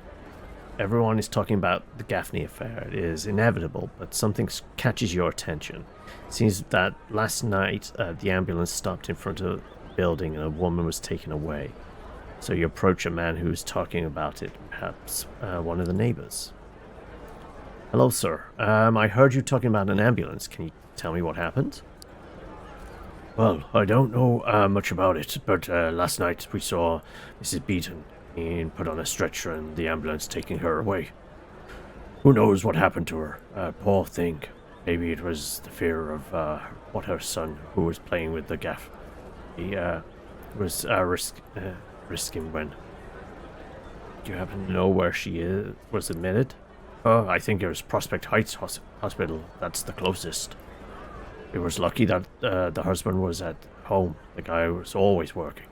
Everyone is talking about the Gaffney affair. It is inevitable, but something catches your attention. It seems that last night the ambulance stopped in front of building and a woman was taken away. So you approach a man who is talking about it, perhaps one of the neighbors. Hello, sir. I heard you talking about an ambulance. Can you tell me what happened? Well, I don't know much about it, but last night we saw Mrs. Beaton being put on a stretcher and the ambulance taking her away. Who knows what happened to her? Poor thing. Maybe it was the fear of what her son, who was playing with the gaff, he was risking when. Do you happen to know where she was admitted? Oh, I think it was Prospect Heights Hospital. That's the closest. It was lucky that the husband was at home. The guy was always working.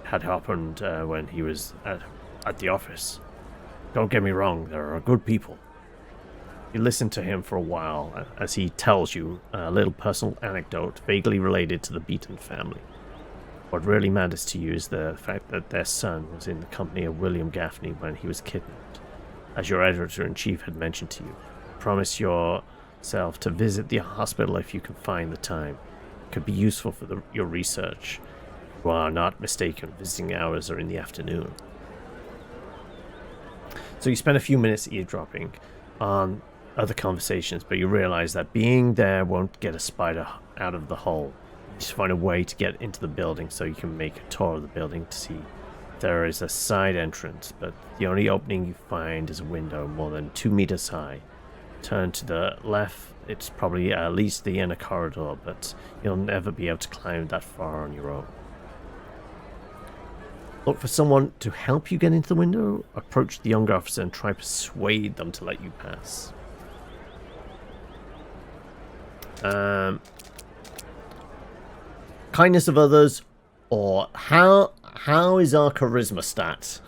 It had happened when he was at the office. Don't get me wrong, there are good people. You listen to him for a while as he tells you a little personal anecdote vaguely related to the Beaton family. What really matters to you is the fact that their son was in the company of William Gaffney when he was kidnapped. As your editor-in-chief had mentioned to you, promise yourself to visit the hospital if you can find the time. It could be useful for your research. You are not mistaken, visiting hours are in the afternoon. So you spend a few minutes eavesdropping on other conversations, but you realize that being there won't get a spider out of the hole. You just find a way to get into the building so you can make a tour of the building to see there is a side entrance, but the only opening you find is a window more than 2 meters high. Turn to the left, it's probably at least the inner corridor, but you'll never be able to climb that far on your own. Look for someone to help you get into the window. Approach the young officer and try to persuade them to let you pass. Kindness of others, or how is our charisma stat?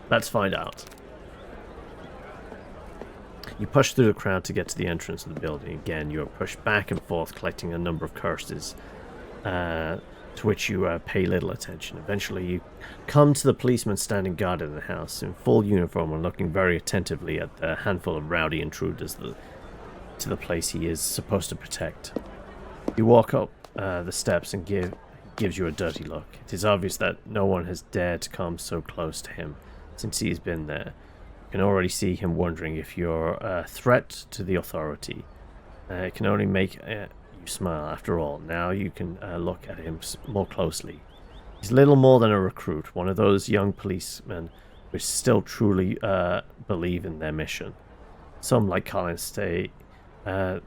Let's find out. You push through the crowd to get to the entrance of the building. Again, you are pushed back and forth, collecting a number of curses, to which you pay little attention. Eventually, you come to the policeman standing guard in the house, in full uniform and looking very attentively at the handful of rowdy intruders to the place he is supposed to protect. You walk up the steps and gives you a dirty look. It is obvious that no one has dared to come so close to him since he's been there. You can already see him wondering if you're a threat to the authority. It can only make you smile after all. Now you can look at him more closely. He's little more than a recruit, one of those young policemen who still truly believe in their mission. Some, like Colin, stay that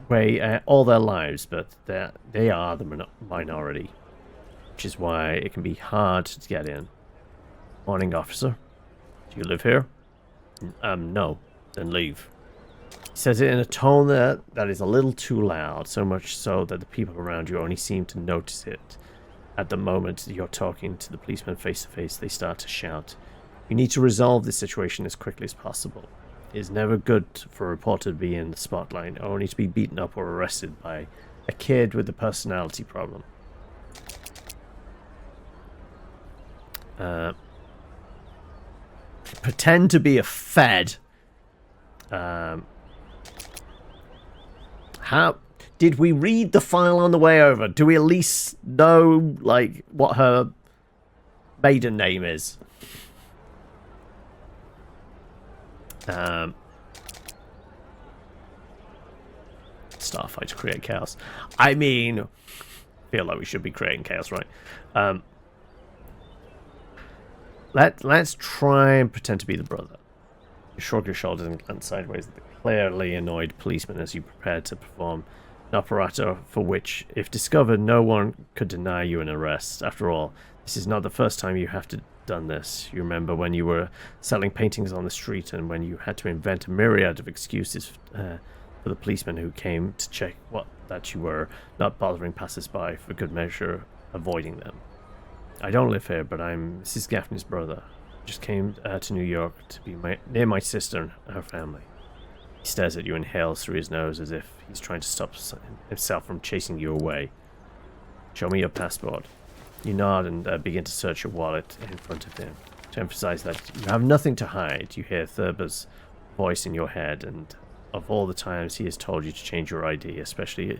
way all their lives, but they are the minority, which is why it can be hard to get in. Morning, officer. Do you live here? No. Then leave. He says it in a tone that is a little too loud, so much so that the people around you only seem to notice it. At the moment you're talking to the policeman face to face, they start to shout. You need to resolve this situation as quickly as possible. It is never good for a reporter to be in the spotlight, only to be beaten up or arrested by a kid with a personality problem. Pretend to be a fed. How did we read the file on the way over? Do we at least know, like, what her maiden name is? Starfight to create chaos. I mean, feel like we should be creating chaos, right? Let's try and pretend to be the brother. You shrug your shoulders and glance sideways at the clearly annoyed policeman as you prepare to perform an operato for which, if discovered, no one could deny you an arrest. After all, this is not the first time you have done this. You remember when you were selling paintings on the street and when you had to invent a myriad of excuses for the policeman who came to check that you were not bothering passers-by, for good measure avoiding them. I don't live here, but I'm Mrs. Gaffney's brother. Just came to New York to be near my sister and her family. He stares at you and inhales through his nose as if he's trying to stop himself from chasing you away. Show me your passport. You nod and begin to search your wallet in front of him. To emphasize that you have nothing to hide, you hear Thurber's voice in your head, and of all the times he has told you to change your ID, especially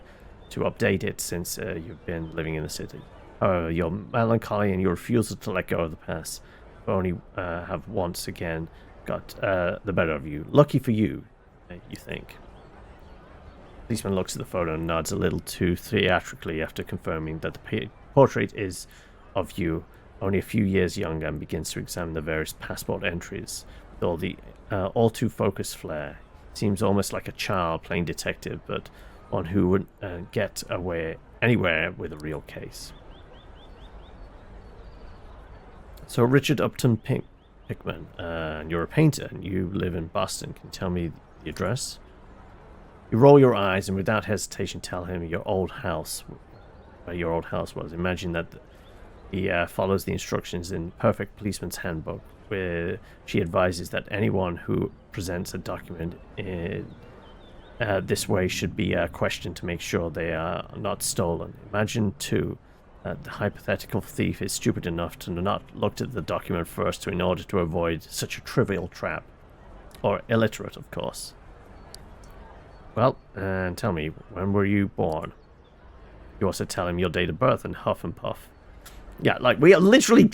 to update it since you've been living in the city. However, your melancholy and your refusal to let go of the past only have once again got the better of you. Lucky for you, you think. The policeman looks at the photo and nods a little too theatrically after confirming that the portrait is of you, only a few years younger, and begins to examine the various passport entries with all the all too focused flair. Seems almost like a child playing detective, but one who wouldn't get away anywhere with a real case. So Richard Upton Pickman, and you're a painter, and you live in Boston. Can you tell me the address? You roll your eyes and without hesitation tell him your old house, where your old house was. Imagine that he follows the instructions in Perfect Policeman's Handbook, where she advises that anyone who presents a document in this way should be questioned to make sure they are not stolen. Imagine, too, that the hypothetical thief is stupid enough to not look at the document first in order to avoid such a trivial trap. Or illiterate, of course. Well, and tell me, when were you born? You also tell him your date of birth and huff and puff. Yeah, like, we are literally...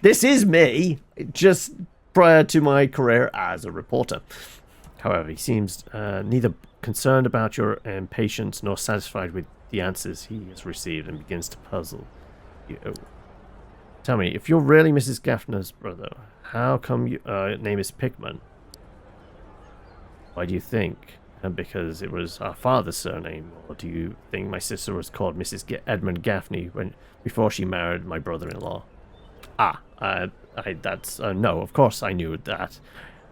This is me, just prior to my career as a reporter. However, he seems neither concerned about your impatience nor satisfied with the answers he has received and begins to puzzle you. Tell me, if you're really Mrs. Gaffner's brother, how come your name is Pickman? Why do you think? Because it was our father's surname, or do you think my sister was called Mrs. Edmund Gaffney before she married my brother-in-law? No, of course I knew that.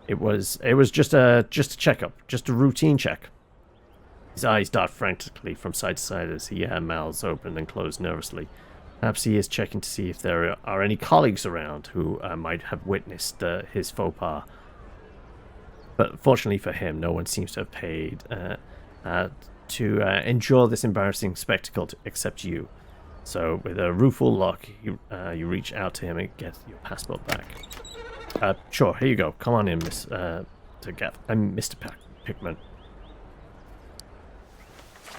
It was just a checkup, just a routine check. His eyes dart frantically from side to side as he mouths open and closed nervously. Perhaps he is checking to see if there are any colleagues around who might have witnessed his faux pas. But fortunately for him, no one seems to have paid to endure this embarrassing spectacle except you. So with a rueful look, you reach out to him and get your passport back. Sure, here you go. Come on in, Mr. Pickman.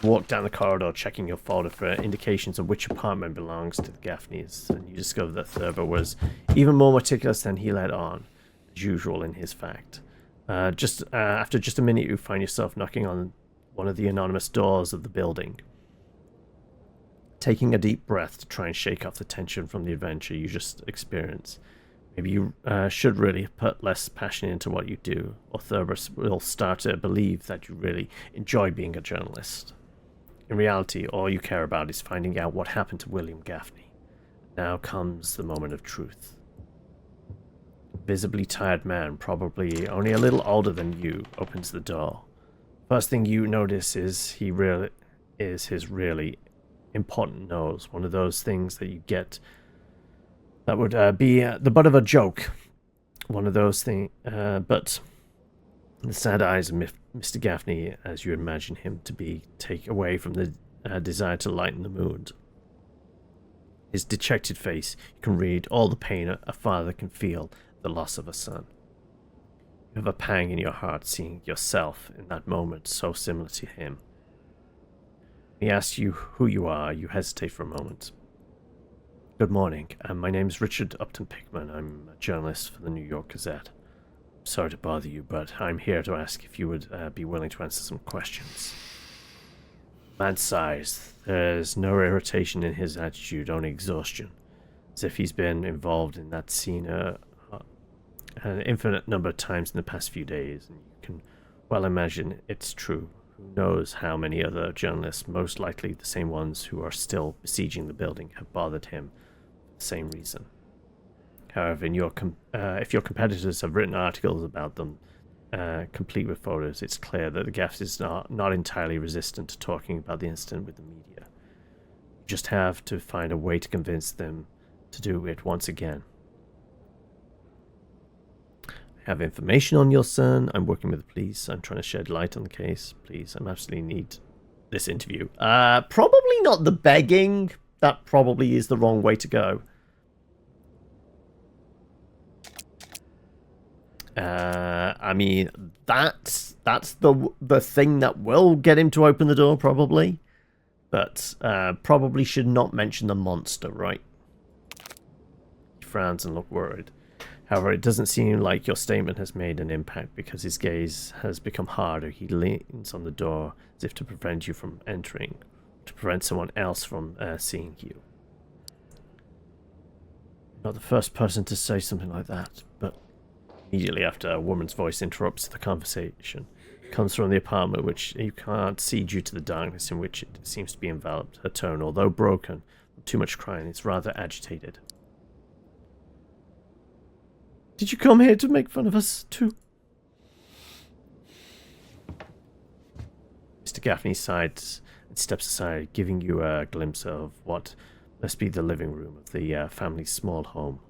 Walk down the corridor, checking your folder for indications of which apartment belongs to the Gaffneys, and you discover that Thurber was even more meticulous than he let on, as usual in his fact. After just a minute, you find yourself knocking on one of the anonymous doors of the building. Taking a deep breath to try and shake off the tension from the adventure you just experienced. Maybe you should really put less passion into what you do, or Thurber will start to believe that you really enjoy being a journalist. In reality, all you care about is finding out what happened to William Gaffney. Now comes the moment of truth. A visibly tired man, probably only a little older than you, opens the door. First thing you notice is his really important nose, one of those things that you get that would be the butt of a joke. One of those things, but the sad eyes of Mr. Gaffney, as you imagine him to be, take away from the desire to lighten the mood. His dejected face, you can read all the pain a father can feel at the loss of a son. You have a pang in your heart seeing yourself in that moment so similar to him. He asks you who you are. You hesitate for a moment. Good morning. My name is Richard Upton Pickman. I'm a journalist for the New York Gazette. Sorry to bother you, but I'm here to ask if you would be willing to answer some questions. Man sighs. There's no irritation in his attitude, only exhaustion, as if he's been involved in that scene an infinite number of times in the past few days, and you can well imagine it's true. Who knows how many other journalists, most likely the same ones who are still besieging the building, have bothered him for the same reason. However, if your competitors have written articles about them, complete with photos, it's clear that the Gaffs are not entirely resistant to talking about the incident with the media. You just have to find a way to convince them to do it once again. I have information on your son. I'm working with the police. I'm trying to shed light on the case. Please, I absolutely need this interview. Probably not the begging. That probably is the wrong way to go. I mean, that's the thing that will get him to open the door, probably. But probably should not mention the monster, right? He frowns and looks worried. However, it doesn't seem like your statement has made an impact because his gaze has become harder. He leans on the door as if to prevent you from entering, to prevent someone else from seeing you. Not the first person to say something like that, but immediately after, a woman's voice interrupts the conversation. It comes from the apartment, which you can't see due to the darkness in which it seems to be enveloped. Her tone, although broken, too much crying, is rather agitated. Did you come here to make fun of us, too? Mr. Gaffney sighs and steps aside, giving you a glimpse of what must be the living room of the family's small home.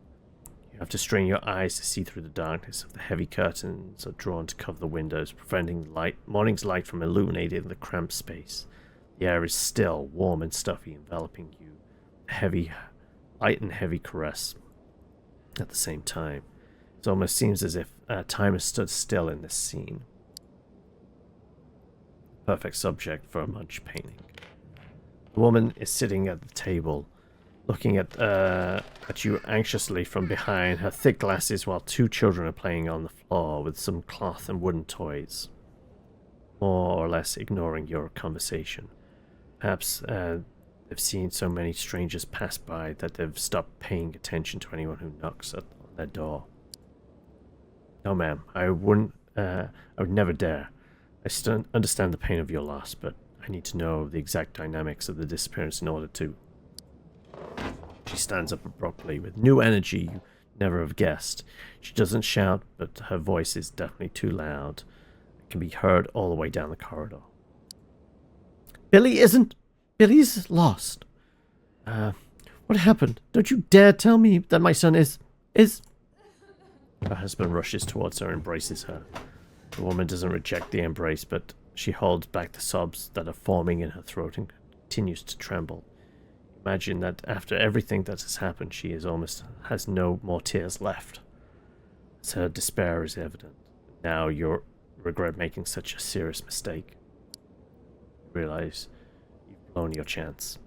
You have to strain your eyes to see through the darkness of the heavy curtains are drawn to cover the windows, preventing morning's light from illuminating the cramped space. The air is still, warm and stuffy, enveloping you. Light and heavy caress at the same time. It almost seems as if time has stood still in this scene. Perfect subject for a Munch painting. The woman is sitting at the table, looking at you anxiously from behind her thick glasses, while two children are playing on the floor with some cloth and wooden toys, more or less ignoring your conversation. Perhaps they've seen so many strangers pass by that they've stopped paying attention to anyone who knocks on their door. No, ma'am, I would never dare. I still understand the pain of your loss, but I need to know the exact dynamics of the disappearance in order to... She stands up abruptly with new energy you never have guessed. She doesn't shout, but her voice is definitely too loud. It can be heard all the way down the corridor. Billy's lost. What happened? Don't you dare tell me that my son is... Her husband rushes towards her and embraces her. The woman doesn't reject the embrace, but she holds back the sobs that are forming in her throat and continues to tremble. Imagine that after everything that has happened, she is almost has no more tears left. As her despair is evident. Now you regret making such a serious mistake. You realize you've blown your chance.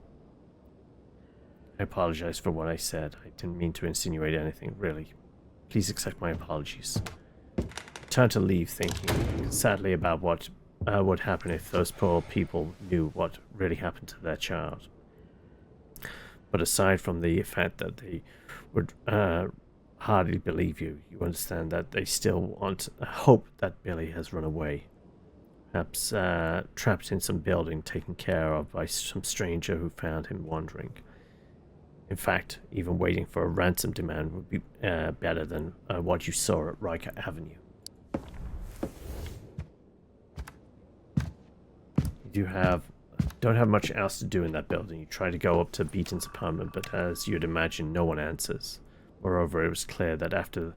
I apologize for what I said. I didn't mean to insinuate anything, really. Please accept my apologies. I turned to leave, thinking sadly about what would happen if those poor people knew what really happened to their child. But aside from the fact that they would hardly believe you, you understand that they still want hope that Billy has run away. Perhaps trapped in some building taken care of by some stranger who found him wandering. In fact, even waiting for a ransom demand would be better than what you saw at Riker Avenue. You don't have much else to do in that building. You try to go up to Beaton's apartment, but as you'd imagine, no one answers. Moreover, it was clear that after the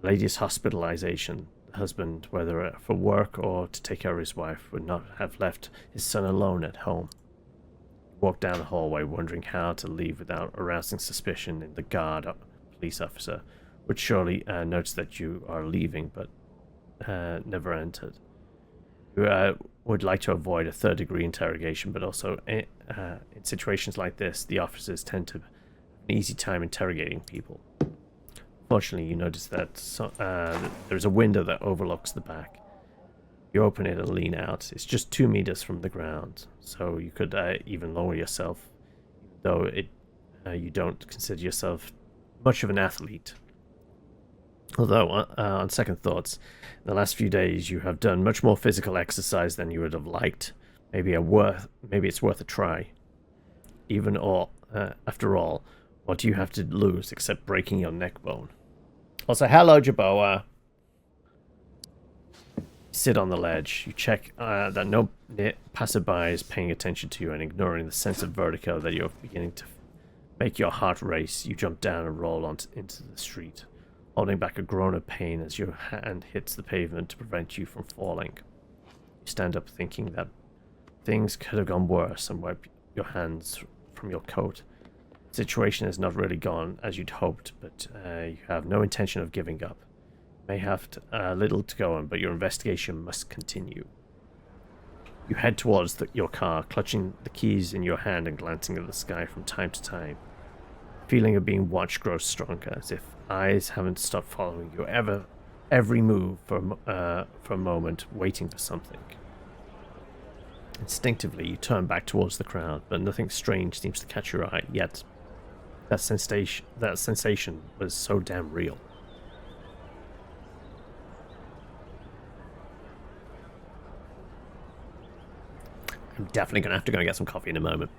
lady's hospitalization, the husband, whether for work or to take care of his wife, would not have left his son alone at home. He walked down the hallway, wondering how to leave without arousing suspicion in the guard police officer, would surely notice that you are leaving, but never entered. You would like to avoid a third-degree interrogation, but also in situations like this, the officers tend to have an easy time interrogating people. Fortunately, you notice that there's a window that overlooks the back. You open it and lean out. It's just 2 meters from the ground, so you could even lower yourself, though you don't consider yourself much of an athlete. Although, on second thoughts, in the last few days you have done much more physical exercise than you would have liked. Maybe it's worth a try. After all, what do you have to lose except breaking your neck bone? Also, hello, Jaboa. Sit on the ledge. You check that no passerby is paying attention to you, and ignoring the sense of vertigo that you're beginning to make your heart race, you jump down and roll into the street, holding back a groan of pain as your hand hits the pavement to prevent you from falling. You stand up thinking that things could have gone worse and wipe your hands from your coat. The situation has not really gone as you'd hoped, but you have no intention of giving up. You may have little to go on, but your investigation must continue. You head towards your car, clutching the keys in your hand and glancing at the sky from time to time. The feeling of being watched grows stronger, as if eyes haven't stopped following you every move for a moment, waiting for something. Instinctively, you turn back towards the crowd, but nothing strange seems to catch your eye, yet that sensation was so damn real. I'm definitely going to have to go and get some coffee in a moment.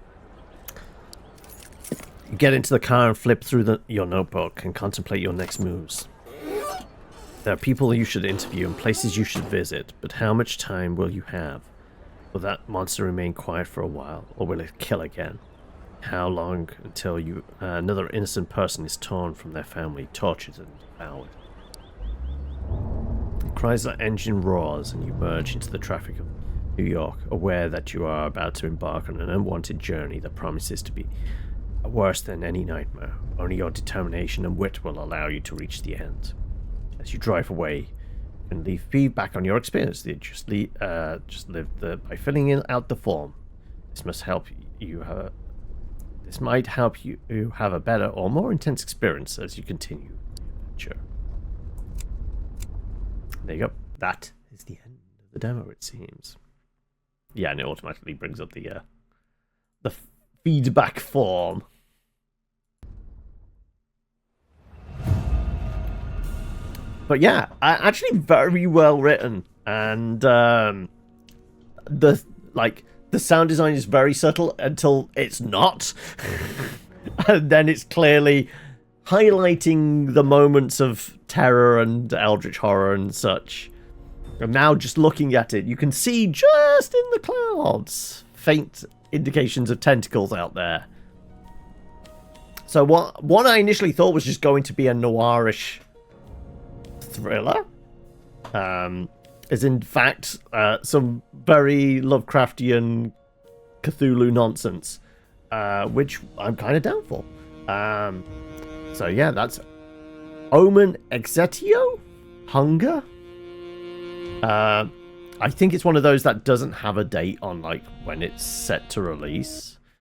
You get into the car and flip through your notebook and contemplate your next moves. There are people you should interview and places you should visit, but how much time will you have? Will that monster remain quiet for a while, or will it kill again? How long until another innocent person is torn from their family, tortured and devoured? The Chrysler engine roars and you merge into the traffic of New York, aware that you are about to embark on an unwanted journey that promises to be worse than any nightmare. Only your determination and wit will allow you to reach the end. As you drive away, you can leave feedback on your experience. Just live by filling out the form. This must help you. This might help you have a better or more intense experience as you continue the adventure. There you go. That is the end of the demo, it seems. Yeah, and it automatically brings up the feedback form. But yeah, actually very well written, and the sound design is very subtle until it's not, and then it's clearly highlighting the moments of terror and eldritch horror and such. And now, just looking at it, you can see just in the clouds faint indications of tentacles out there. So what I initially thought was just going to be a noir-ish thriller, is in fact some very Lovecraftian Cthulhu nonsense, which I'm kind of down for. So yeah, that's Omen Exitio? Hunger? I think it's one of those that doesn't have a date on like when it's set to release.